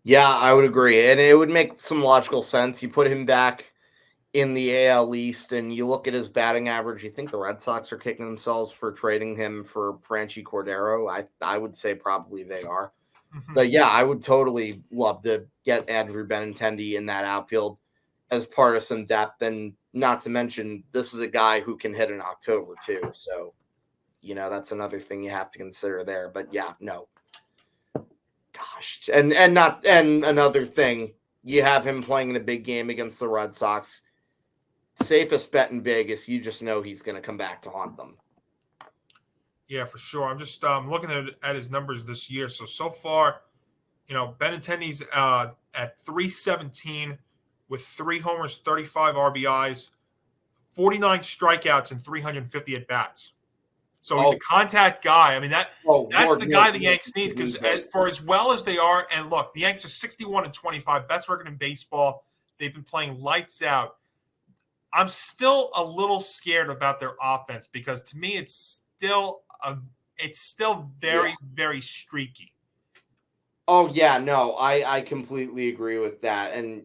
Yeah, I would agree. And it would make some logical sense. You put him back in the AL East and you look at his batting average. You think the Red Sox are kicking themselves for trading him for Franchi Cordero? I would say probably they are. Mm-hmm. But yeah, I would totally love to get Andrew Benintendi in that outfield as part of some depth. And not to mention, this is a guy who can hit in October too. So, that's another thing you have to consider there. But yeah, no. Gosh. And another thing, you have him playing in a big game against the Red Sox. Safest bet in Vegas. You just know he's going to come back to haunt them. Yeah, for sure. I'm just looking at his numbers this year. So far, Benintendi's at 317 with 3 homers, 35 RBIs, 49 strikeouts, and 350 at bats. So he's a contact guy. I mean, that's the guy the Yanks need, because for as well as they are, and look, the Yanks are 61-25, best record in baseball. They've been playing lights out. I'm still a little scared about their offense because to me it's still very, very streaky. Oh yeah, no, I completely agree with that. And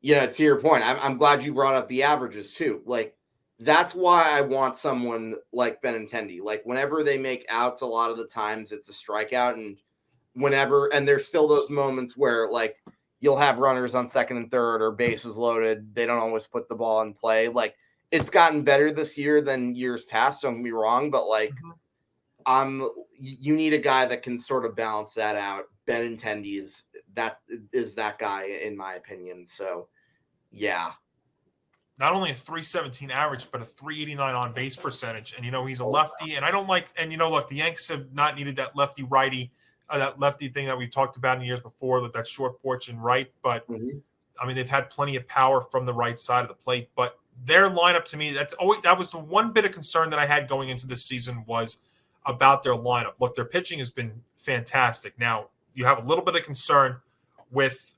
to your point, I'm glad you brought up the averages too. Like, that's why I want someone like Benintendi. Like, whenever they make outs, a lot of the times it's a strikeout, and there's still those moments where, like, you'll have runners on second and third or bases loaded. They don't always put the ball in play. Like, it's gotten better this year than years past. Don't get me wrong, but like, you need a guy that can sort of balance that out. Benintendi is that guy in my opinion. So, yeah. Not only a 317 average, but a 389 on base percentage. And, he's a lefty. And I don't like, and, look, the Yanks have not needed that lefty righty, that lefty thing that we've talked about in years before, that short porch and right. But, I mean, they've had plenty of power from the right side of the plate. But their lineup, to me, that was the one bit of concern that I had going into this season was about their lineup. Look, their pitching has been fantastic. Now, you have a little bit of concern with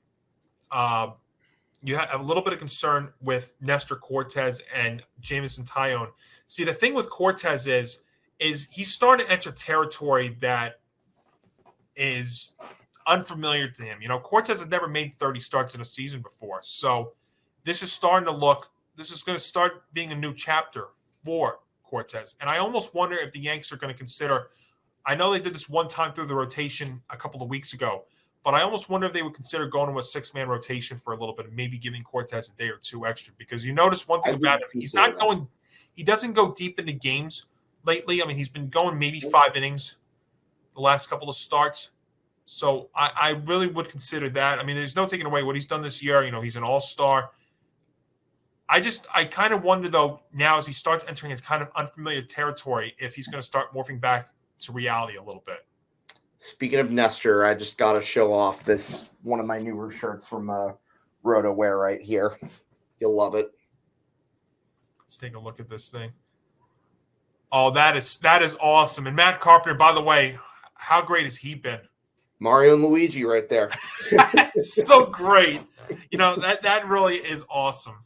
Nestor Cortes and Jameson Taillon. See, the thing with Cortes is he's starting to enter territory that is unfamiliar to him. Cortes has never made 30 starts in a season before. So this is going to start being a new chapter for Cortes. And I almost wonder if the Yanks are going to consider, I know they did this one time through the rotation a couple of weeks ago, but I almost wonder if they would consider going to a 6-man rotation for a little bit and maybe giving Cortes a day or two extra, because you notice one thing about him, he doesn't go deep into games lately. I mean, he's been going maybe 5 innings the last couple of starts. So I really would consider that. I mean, there's no taking away what he's done this year. He's an all-star. I kind of wonder, though, now as he starts entering a kind of unfamiliar territory, if he's going to start morphing back to reality a little bit. Speaking of Nestor, I just got to show off this one of my newer shirts from Roto Wear right here. You'll love it. Let's take a look at this thing. Oh, that is awesome. And Matt Carpenter, by the way, how great has he been? Mario and Luigi right there. So great. that really is awesome.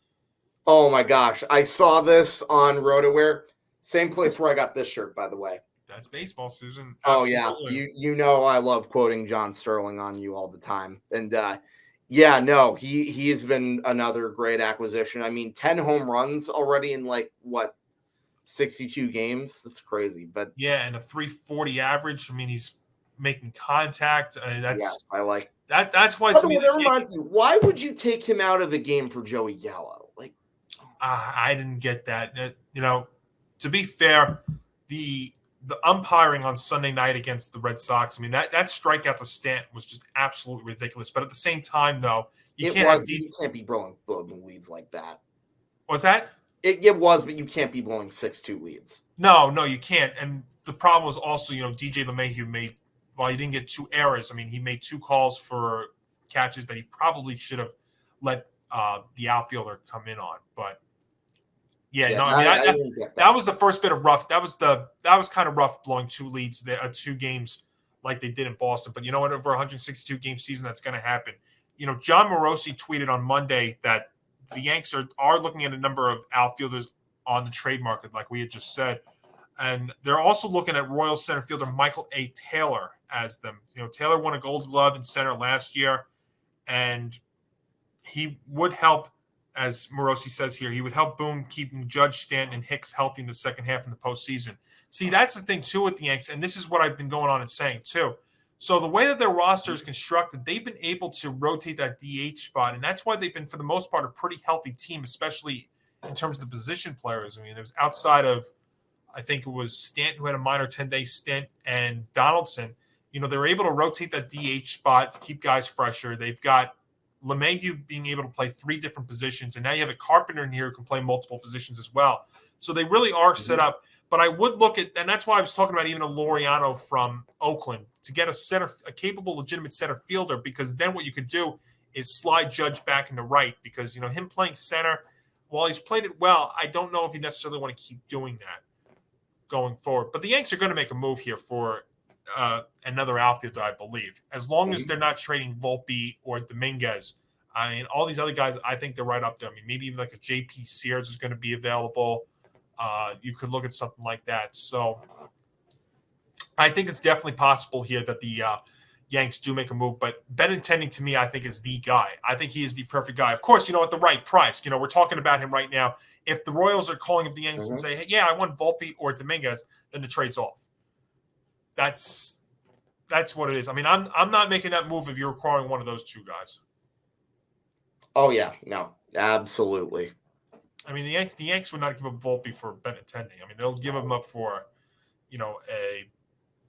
Oh my gosh. I saw this on RotoWare. Same place where I got this shirt, by the way. That's baseball, Susan. Oh Absolutely. yeah. You know I love quoting John Sterling on you all the time. And yeah, no, he has been another great acquisition. I mean, 10 home runs already in 62 games. That's crazy. But yeah, and a 340 average. I mean, he's making contact. I like that. That's why by to the me way, this that reminds me, why would you take him out of the game for Joey Gallo? I didn't get that. To be fair, the umpiring on Sunday night against the Red Sox, I mean, that strikeout to Stanton was just absolutely ridiculous. But at the same time, though, you can't be blowing leads like that. Was that? It was, but you can't be blowing 6-2 leads. No, you can't. And the problem was also, DJ LeMahieu he didn't get 2 errors. I mean, he made 2 calls for catches that he probably should have let the outfielder come in on. But that was the first bit of rough. That was kind of rough blowing 2 leads there, 2 games like they did in Boston. But you know what? Over a 162 game season, that's going to happen. John Morosi tweeted on Monday that the Yanks are looking at a number of outfielders on the trade market, like we had just said, and they're also looking at Royals center fielder Michael A. Taylor as them. Taylor won a Gold Glove in center last year, and he would help. As Morosi says here, he would help Boone keeping Judge, Stanton, and Hicks healthy in the second half in the postseason. See, that's the thing, too, with the Yanks, and this is what I've been going on and saying, too. So the way that their roster is constructed, they've been able to rotate that DH spot, and that's why they've been, for the most part, a pretty healthy team, especially in terms of the position players. I mean, it was outside of, I think it was Stanton who had a minor 10-day stint, and Donaldson. They were able to rotate that DH spot to keep guys fresher. They've got LeMahieu being able to play 3 different positions, and now you have a Carpenter in here who can play multiple positions as well. So they really are set up. But I would look at, and that's why I was talking about even a Laureano from Oakland to get a capable, legitimate center fielder, because then what you could do is slide Judge back into right, because him playing center, while he's played it well, I don't know if you necessarily want to keep doing that going forward. But the Yanks are going to make a move here for another outfielder, I believe, as long as they're not trading Volpe or Dominguez. I mean, all these other guys, I think they're right up there. I mean, maybe even like a JP Sears is going to be available. You could look at something like that. So I think it's definitely possible here that the Yanks do make a move. But Bentinendi, to me, I think is the guy. I think he is the perfect guy. Of course, at the right price. We're talking about him right now. If the Royals are calling up the Yanks and say, hey, yeah, I want Volpe or Dominguez, then the trade's off. That's what it is. I mean, I'm not making that move if you're acquiring one of those 2 guys. Oh yeah, no, absolutely. I mean, the Yanks would not give up Volpe for Bentinendi. I mean, they'll give him up for, a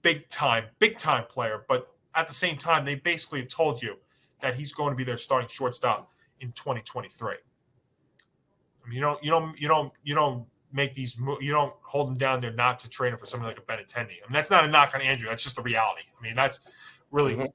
big time player. But at the same time, they basically have told you that he's going to be their starting shortstop in 2023. I mean, you don't make these moves. You don't hold him down there not to trade him for something like a Bentinendi. I mean, that's not a knock on Andrew. That's just the reality. I mean, that's really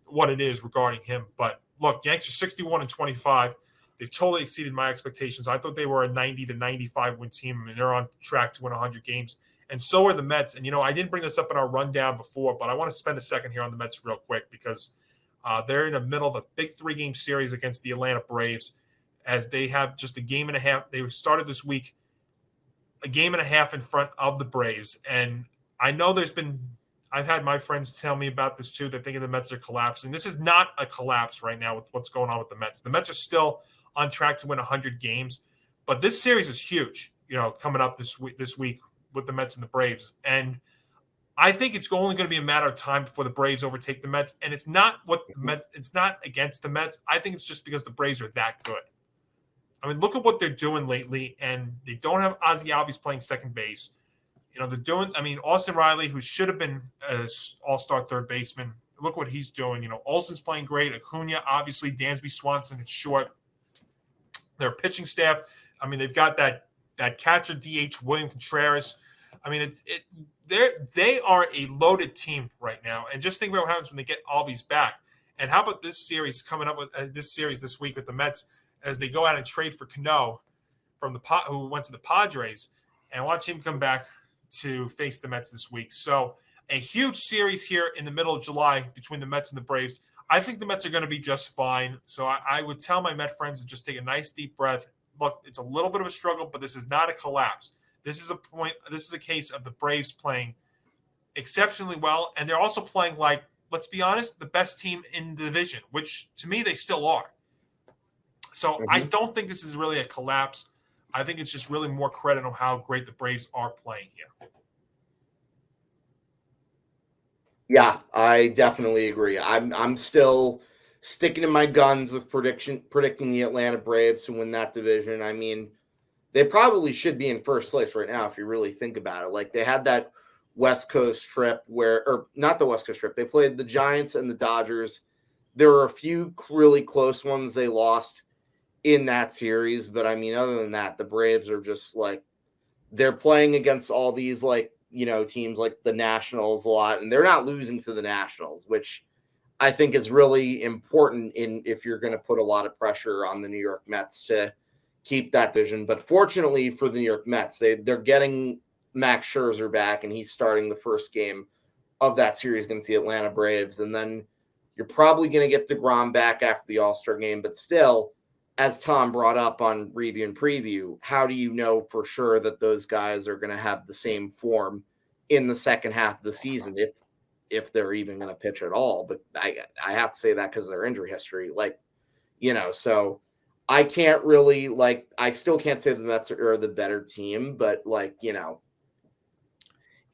what it is regarding him. But look, Yanks are 61-25. They've totally exceeded my expectations. I thought they were a 90 to 95 win team, and they're on track to win 100 games. And so are the Mets. And, I didn't bring this up in our rundown before, but I want to spend a second here on the Mets real quick because they're in the middle of a big 3-game series against the Atlanta Braves, as they have just a game and a half. They started this week a game and a half in front of the Braves. And I know I've had my friends tell me about this too. They're thinking the Mets are collapsing. This is not a collapse right now with what's going on with the Mets. The Mets are still on track to win 100 games, but this series is huge, coming up this week with the Mets and the Braves. And I think it's only going to be a matter of time before the Braves overtake the Mets. And it's not it's not against the Mets. I think it's just because the Braves are that good. I mean, look at what they're doing lately, and they don't have Ozzie Albies playing second base. They're doing, Austin Riley, who should have been an all-star third baseman, look what he's doing. Olsen's playing great. Acuna, obviously, Dansby Swanson is short. Their pitching staff, they've got that catcher DH, William Contreras. They are a loaded team right now. And just think about what happens when they get Albies back. And how about this series coming up with this week with the Mets as they go out and trade for Cano who went to the Padres, and watch him come back to face the Mets this week. So a huge series here in the middle of July between the Mets and the Braves. I think the Mets are going to be just fine. So I would tell my Met friends to just take a nice deep breath. Look, it's a little bit of a struggle, but this is not a collapse. This is a point. This is a case of the Braves playing exceptionally well, and they're also playing like, let's be honest, the best team in the division, which to me they still are. So I don't think this is really a collapse. I think it's just really more credit on how great the Braves are playing here. Yeah, I definitely agree. I'm still sticking to my guns with predicting the Atlanta Braves to win that division. I mean, they probably should be in first place right now if you really think about it. Like, they had that West Coast trip or not the West Coast trip. They played the Giants and the Dodgers. There were a few really close ones they lost in that series, but I mean, other than that, the Braves are just like, they're playing against all these teams like the Nationals a lot, and they're not losing to the Nationals, which I think is really important if you're going to put a lot of pressure on the New York Mets to keep that division. But fortunately for the New York Mets, they're getting Max Scherzer back, and he's starting the first game of that series against the Atlanta Braves. And then you're probably going to get DeGrom back after the All-Star game. But still, as Tom brought up on Review and Preview, how do you know for sure that those guys are going to have the same form in the second half of the season if they're even going to pitch at all? But I have to say that because of their injury history. So I can't really, I still can't say the Mets are the better team, but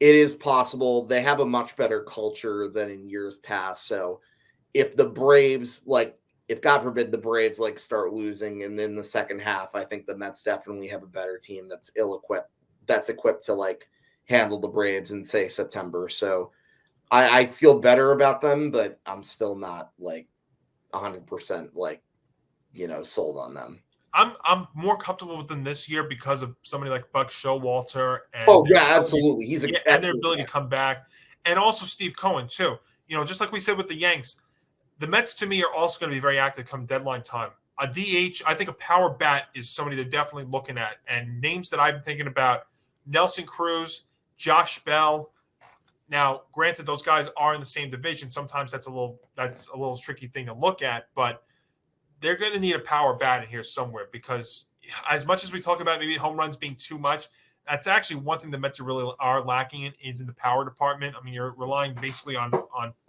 it is possible. They have a much better culture than in years past. So if the Braves, if God forbid the Braves start losing and then the second half, I think the Mets definitely have a better team that's equipped to handle the Braves in, say, September. So I feel better about them, but I'm still not 100% sold on them. I'm more comfortable with them this year because of somebody like Buck Showalter. And absolutely. He's and their ability to come back. And also Steve Cohen, too. Just like we said with the Yanks, the Mets, to me, are also going to be very active come deadline time. A DH, I think a power bat is somebody they're definitely looking at. And names that I'm thinking about, Nelson Cruz, Josh Bell. Now, granted, those guys are in the same division. Sometimes that's a little tricky thing to look at, but they're going to need a power bat in here somewhere, because as much as we talk about maybe home runs being too much, that's actually one thing the Mets really are lacking in, is in the power department. I mean, you're relying basically on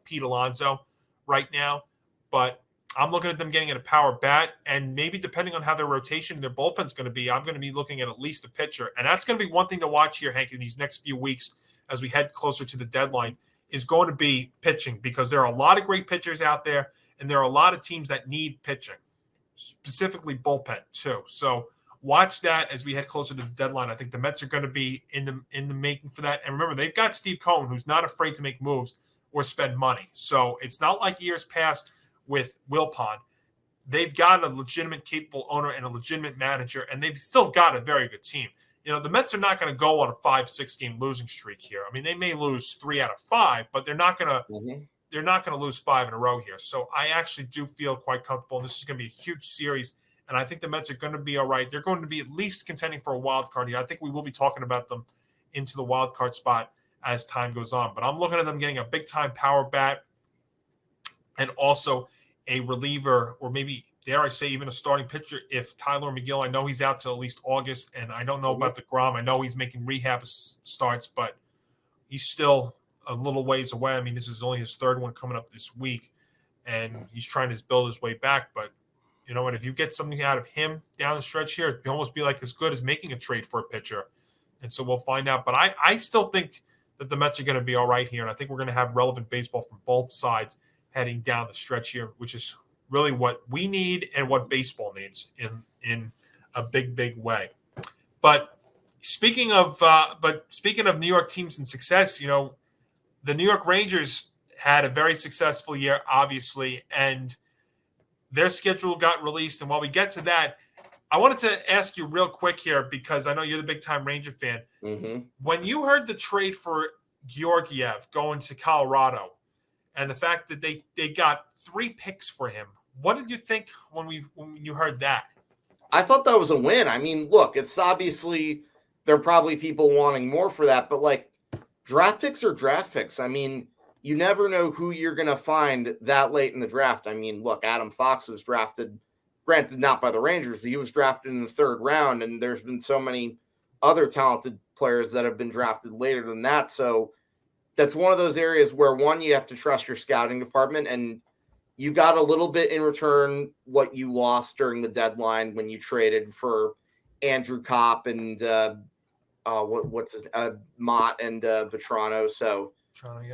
Pete Alonso right now, but I'm looking at them getting a power bat, and maybe depending on how their rotation and their bullpen's going to be, I'm going to be looking at least a pitcher. And that's going to be one thing to watch here, Hank, in these next few weeks as we head closer to the deadline, is going to be pitching, because there are a lot of great pitchers out there, and there are a lot of teams that need pitching, specifically bullpen too. So watch that as we head closer to the deadline. I think the Mets are going to be in the making for that. And remember, they've got Steve Cohen, who's not afraid to make moves or spend money. So it's not like years past with Wilpon. They've got a legitimate, capable owner and a legitimate manager, and they've still got a very good team. The Mets are not going to go on a 5-6 game losing streak here. I mean, they may lose 3 out of 5, but they're not going to. They're not going to lose 5 in a row here. So I actually do feel quite comfortable. This is going to be a huge series, and I think the Mets are going to be all right. They're going to be at least contending for a wild card here. I think we will be talking about them into the wild card spot as time goes on. But I'm looking at them getting a big-time power bat and also a reliever, or maybe, dare I say, even a starting pitcher if Tyler McGill, I know he's out till at least August, and I don't know about DeGrom. I know he's making rehab starts, but he's still a little ways away. I mean, this is only his third one coming up this week, and he's trying to build his way back. But you know what? If you get something out of him down the stretch here, it'd almost be like as good as making a trade for a pitcher. And so we'll find out. But I still think that the Mets are going to be all right here, and I think we're going to have relevant baseball from both sides heading down the stretch here, which is really what we need and what baseball needs in a big way. But speaking of New York teams and success, the New York Rangers had a very successful year, obviously, and their schedule got released. And while we get to that, I wanted to ask you real quick here, because I know you're the big-time Ranger fan. Mm-hmm. When you heard the trade for Georgiev going to Colorado and the fact that they got 3 picks for him, what did you think when you heard that? I thought that was a win. I mean, look, it's obviously there are probably people wanting more for that, but draft picks are draft picks. I mean, you never know who you're going to find that late in the draft. I mean, look, Adam Fox was drafted, granted not by the Rangers, but he was drafted in the 3rd round, and there's been so many other talented players that have been drafted later than that. So that's one of those areas where, one, you have to trust your scouting department, and you got a little bit in return what you lost during the deadline when you traded for Andrew Kopp and Mott and Vetrano. So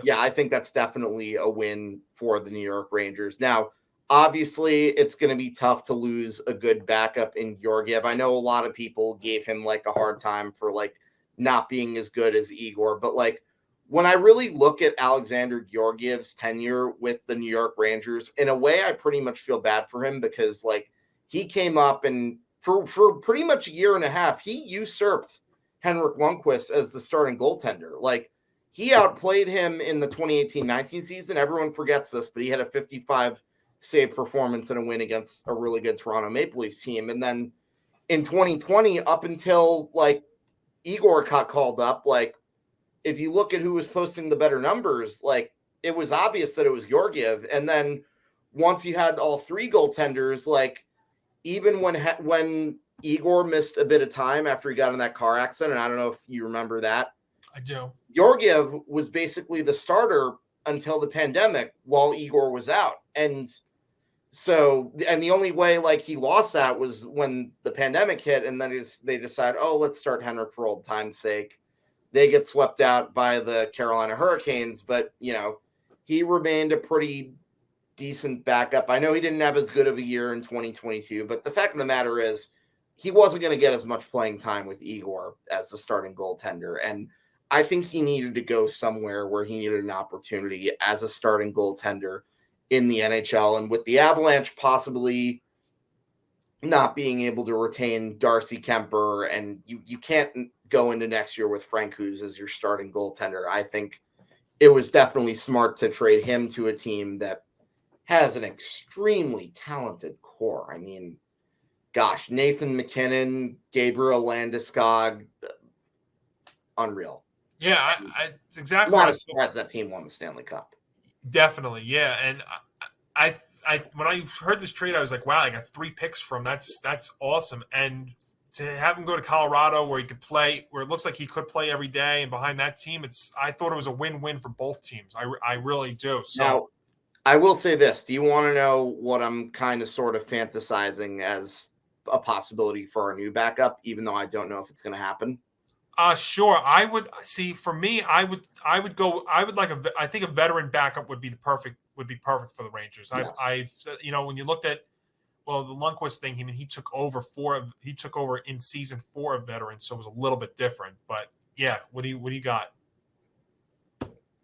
yeah, I think that's definitely a win for the New York Rangers. Now, obviously, it's going to be tough to lose a good backup in Georgiev. I know a lot of people gave him like a hard time for like not being as good as Igor, but like when I really look at Alexander Georgiev's tenure with the New York Rangers, in a way, I pretty much feel bad for him because like he came up and for pretty much a year and a half, he usurped Henrik Lundqvist as the starting goaltender. Like, he outplayed him in the 2018-19 season. Everyone forgets this, but he had a 55 save performance and a win against a really good Toronto Maple Leafs team. And then in 2020, up until like Igor got called up, like if you look at who was posting the better numbers, like it was obvious that it was Georgiev. And then once you had all 3 goaltenders, like even when Igor missed a bit of time after he got in that car accident, and I don't know if you remember that. I do. Georgiev was basically the starter until the pandemic while Igor was out. And so, and the only way like he lost that was when the pandemic hit, and then they decide, oh, let's start Henrik for old time's sake. They get swept out by the Carolina Hurricanes, but you know, he remained a pretty decent backup. I know he didn't have as good of a year in 2022, but the fact of the matter is he wasn't going to get as much playing time with Igor as the starting goaltender. And I think he needed to go somewhere where he needed an opportunity as a starting goaltender in the NHL. And with the Avalanche possibly not being able to retain Darcy Kemper, and you can't go into next year with Frank Hughes as your starting goaltender, I think it was definitely smart to trade him to a team that has an extremely talented core. I mean, gosh, Nathan McKinnon, Gabriel Landeskog, unreal. Yeah, it's exactly. Not as surprised that team won the Stanley Cup. Definitely, yeah. And I when I heard this trade, I was like, wow, I got 3 picks from that's awesome. And to have him go to Colorado where he could play, where it looks like he could play every day, and behind that team, I thought it was a win-win for both teams. I really do. So now, I will say this: do you want to know what I'm kind of sort of fantasizing as a possibility for our new backup, even though I don't know if it's going to happen? Sure. I would see. For me, I would like I think a veteran backup would be perfect for the Rangers. Yes. I when you looked at the Lundqvist thing, he took over in season 4 of veterans, so it was a little bit different. But yeah, what do you got?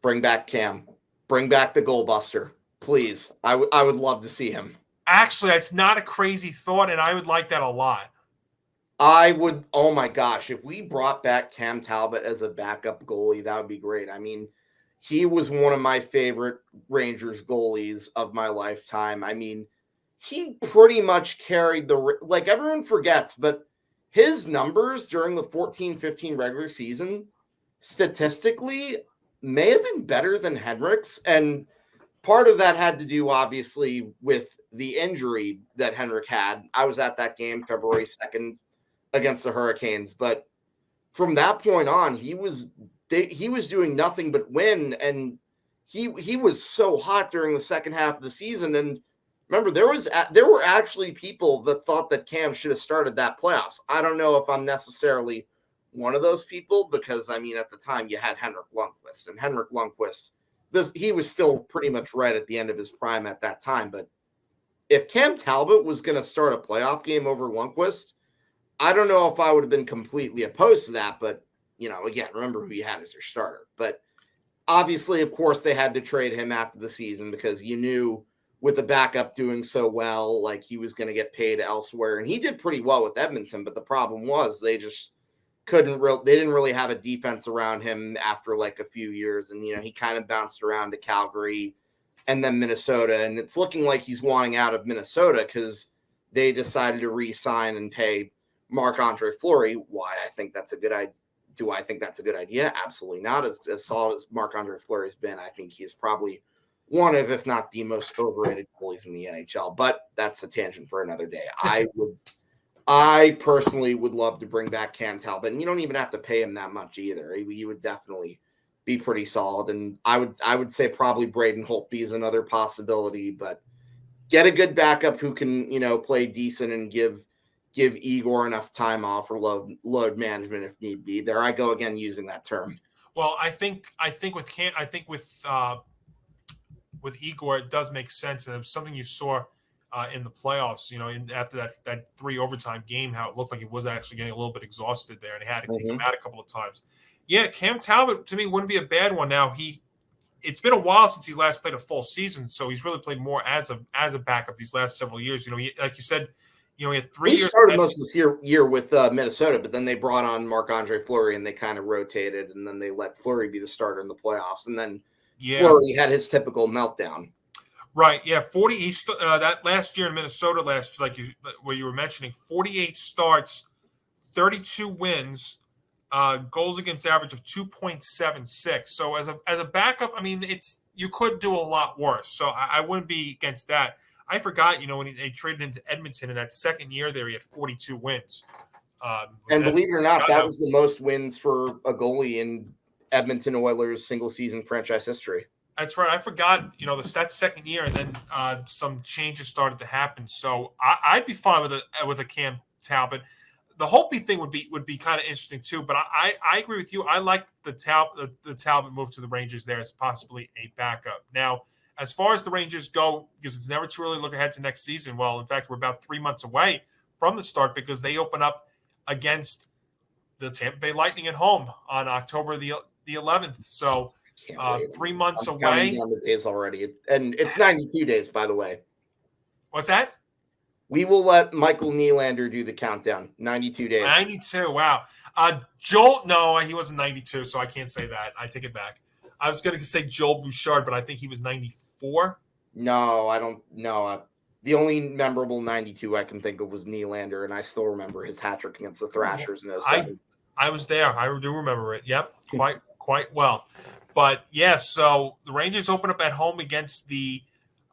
Bring back Cam. Bring back the goal buster, please. I would love to see him. Actually, it's not a crazy thought, and I would like that a lot. I would, oh my gosh, if we brought back Cam Talbot as a backup goalie, that would be great. I mean, he was one of my favorite Rangers goalies of my lifetime. I mean, he pretty much carried like everyone forgets, but his numbers during the 14-15 regular season statistically may have been better than Henrik's. And part of that had to do, obviously, with the injury that Henrik had. I was at that game February 2nd against the Hurricanes, but from that point on, he was doing nothing but win, and he was so hot during the second half of the season. And remember, there were actually people that thought that Cam should have started that playoffs. I don't know if I'm necessarily one of those people, because I mean, at the time you had Henrik Lundqvist, and Henrik Lundqvist, he was still pretty much right at the end of his prime at that time. But if Cam Talbot was going to start a playoff game over Lundqvist, I don't know if I would have been completely opposed to that, but, again, remember who you had as your starter. But obviously, of course, they had to trade him after the season because you knew with the backup doing so well, like he was going to get paid elsewhere. And he did pretty well with Edmonton, but the problem was they just they didn't really have a defense around him after like a few years. And, he kind of bounced around to Calgary and then Minnesota. And it's looking like he's wanting out of Minnesota because they decided to re-sign and pay Marc-Andre Fleury. Why I think that's a good idea. Do I think that's a good idea? Absolutely not. As solid as Marc-Andre Fleury has been, I think he's probably one of, if not the most overrated goalies in the NHL. But that's a tangent for another day. I personally would love to bring back Cam Talbot, and you don't even have to pay him that much either. You would definitely be pretty solid, and I would say probably Braden Holtby is another possibility, but get a good backup who can, play decent and give Igor enough time off or load management if need be. There I go again using that term. Well, I think with Igor, it does make sense, and it was something you saw in the playoffs. After that 3 overtime game, how it looked like he was actually getting a little bit exhausted there, and he had to take him out a couple of times. Yeah, Cam Talbot to me wouldn't be a bad one. Now it's been a while since he's last played a full season, so he's really played more as a backup these last several years. Like you said, he had 3 years. He started most of this year with Minnesota, but then they brought on Marc-Andre Fleury and they kind of rotated, and then they let Fleury be the starter in the playoffs, and then Fleury had his typical meltdown. Right. Yeah. 40. That last year in Minnesota, what you were mentioning, 48 starts, 32 wins, goals against average of 2.76. So as a backup, I mean, you could do a lot worse. So I wouldn't be against that. I forgot, when they traded into Edmonton in that second year there, he had 42 wins. And believe it or not, that was the most wins for a goalie in Edmonton Oilers single season franchise history. That's right. I forgot, that second year, and then some changes started to happen. So I'd be fine with a Cam Talbot. The Holtby thing would be kind of interesting too. But I agree with you. I like the Talbot move to the Rangers there as possibly a backup. Now, as far as the Rangers go, because it's never too early to look ahead to next season. Well, in fact, we're about 3 months away from the start because they open up against the Tampa Bay Lightning at home on October the 11th. So 3 months away. Down the days already, and it's 92 days, by the way. What's that? We will let Michael Nylander do the countdown. 92 days. 92. Wow. Joel. No, he wasn't 92, so I can't say that. I take it back. I was going to say Joel Bouchard, but I think he was 94. No, I don't know. The only memorable 92 I can think of was Nylander, and I still remember his hat trick against the Thrashers in 07. I was there. I do remember it. Yep, quite well. But yeah, so the Rangers open up at home against the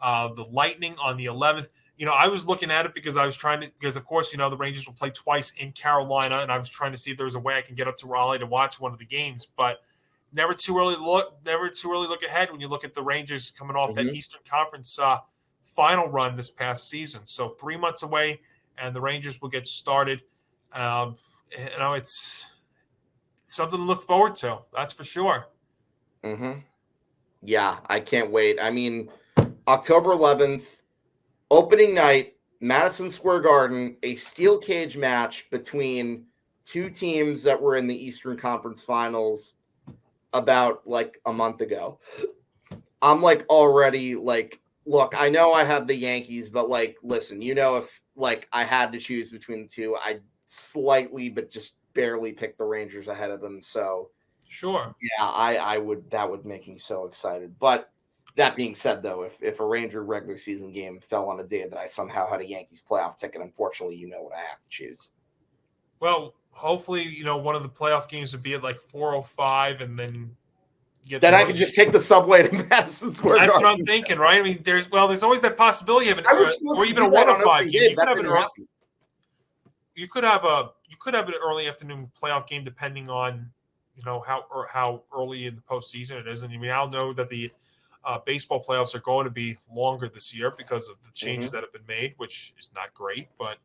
Lightning on the 11th. I was looking at it because of course, the Rangers will play twice in Carolina, and I was trying to see if there was a way I can get up to Raleigh to watch one of the games, but never too early look ahead when you look at the Rangers coming off that Eastern Conference final run this past season. So 3 months away, and the Rangers will get started. It's something to look forward to. That's for sure. Mm-hmm. Yeah, I can't wait. I mean, October 11th, opening night, Madison Square Garden, a steel cage match between two teams that were in the Eastern Conference Finals about a month ago. I'm already look, I know I have the Yankees, but listen, if I had to choose between the two, I'd slightly, but just barely pick the Rangers ahead of them. So sure. Yeah, I would, that would make me so excited. But that being said, though, if a Ranger regular season game fell on a day that I somehow had a Yankees playoff ticket, unfortunately, what I have to choose. Well, hopefully, one of the playoff games would be at 4:05, and then then I could just take the subway to Madison Square Garden. That's what I'm thinking, right? I mean, there's always that possibility of or even a 1:05 game. You could have an early afternoon playoff game depending on how early in the postseason it is. And we all know that the baseball playoffs are going to be longer this year because of the changes that have been made, which is not great. But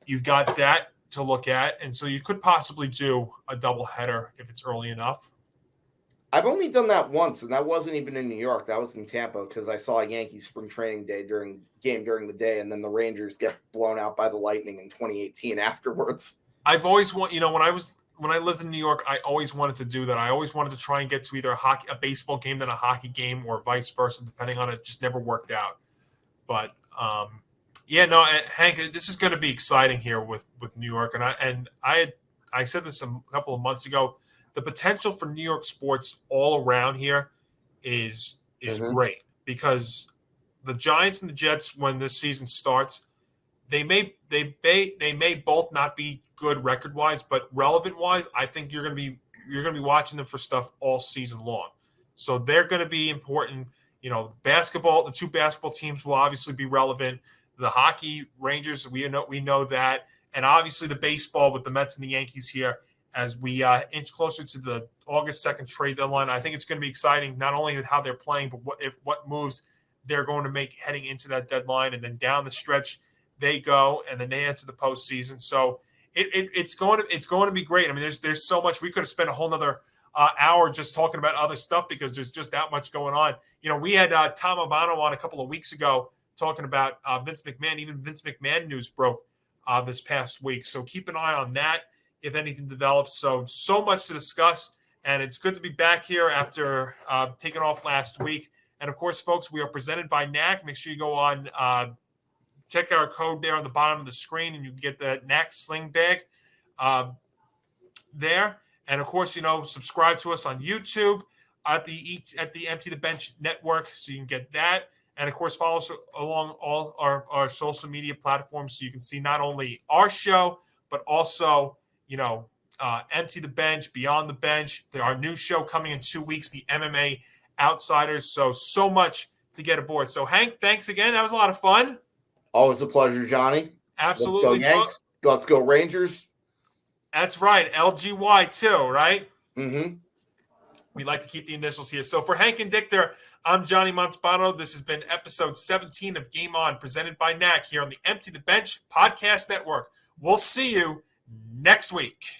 you've got that to look at, and so you could possibly do a doubleheader if it's early enough. I've only done that once, and that wasn't even in New York. That was in Tampa because I saw a Yankees spring training day during the day, and then the Rangers get blown out by the Lightning in 2018 afterwards. I've always when I lived in New York, I always wanted to do that. I always wanted to try and get to either a baseball game than a hockey game, or vice versa, depending on it. Just never worked out. But Hank, this is going to be exciting here with New York, and I said this a couple of months ago. The potential for New York sports all around here is great, because the Giants and the Jets, when this season starts, they may they may both not be good record wise, but relevant wise, I think you're gonna be watching them for stuff all season long. So they're gonna be important. Basketball, the two basketball teams will obviously be relevant. The hockey, Rangers, we know that, and obviously the baseball with the Mets and the Yankees here as we inch closer to the August 2nd trade deadline. I think it's going to be exciting, not only with how they're playing, but what moves they're going to make heading into that deadline, and then down the stretch they go, and then they enter the postseason. So it's going to be great. I mean, there's so much. We could have spent a whole nother hour just talking about other stuff because there's just that much going on. We had Tom Montalbano on a couple of weeks ago talking about Vince McMahon. Even Vince McMahon news broke this past week. So keep an eye on that if anything develops. So much to discuss, and it's good to be back here after taking off last week. And of course, folks, we are presented by Knack. Make sure you go on, check our code there on the bottom of the screen, and you can get the Knack sling bag there. And of course, subscribe to us on YouTube at the Empty the Bench Network, so you can get that. And of course, follow us along all our social media platforms, so you can see not only our show, but also, Empty the Bench, Beyond the Bench. Our new show coming in 2 weeks, the MMA Outsiders. So much to get aboard. So Hank, thanks again. That was a lot of fun. Always a pleasure, Johnny. Absolutely. Let's go Yanks. Let's go Rangers. That's right. LGY too, right? Mm-hmm. We like to keep the initials here. So for Hank Indictor, I'm Johnny Montalbano. This has been episode 17 of Game On, presented by Knack here on the Empty the Bench Podcast Network. We'll see you next week.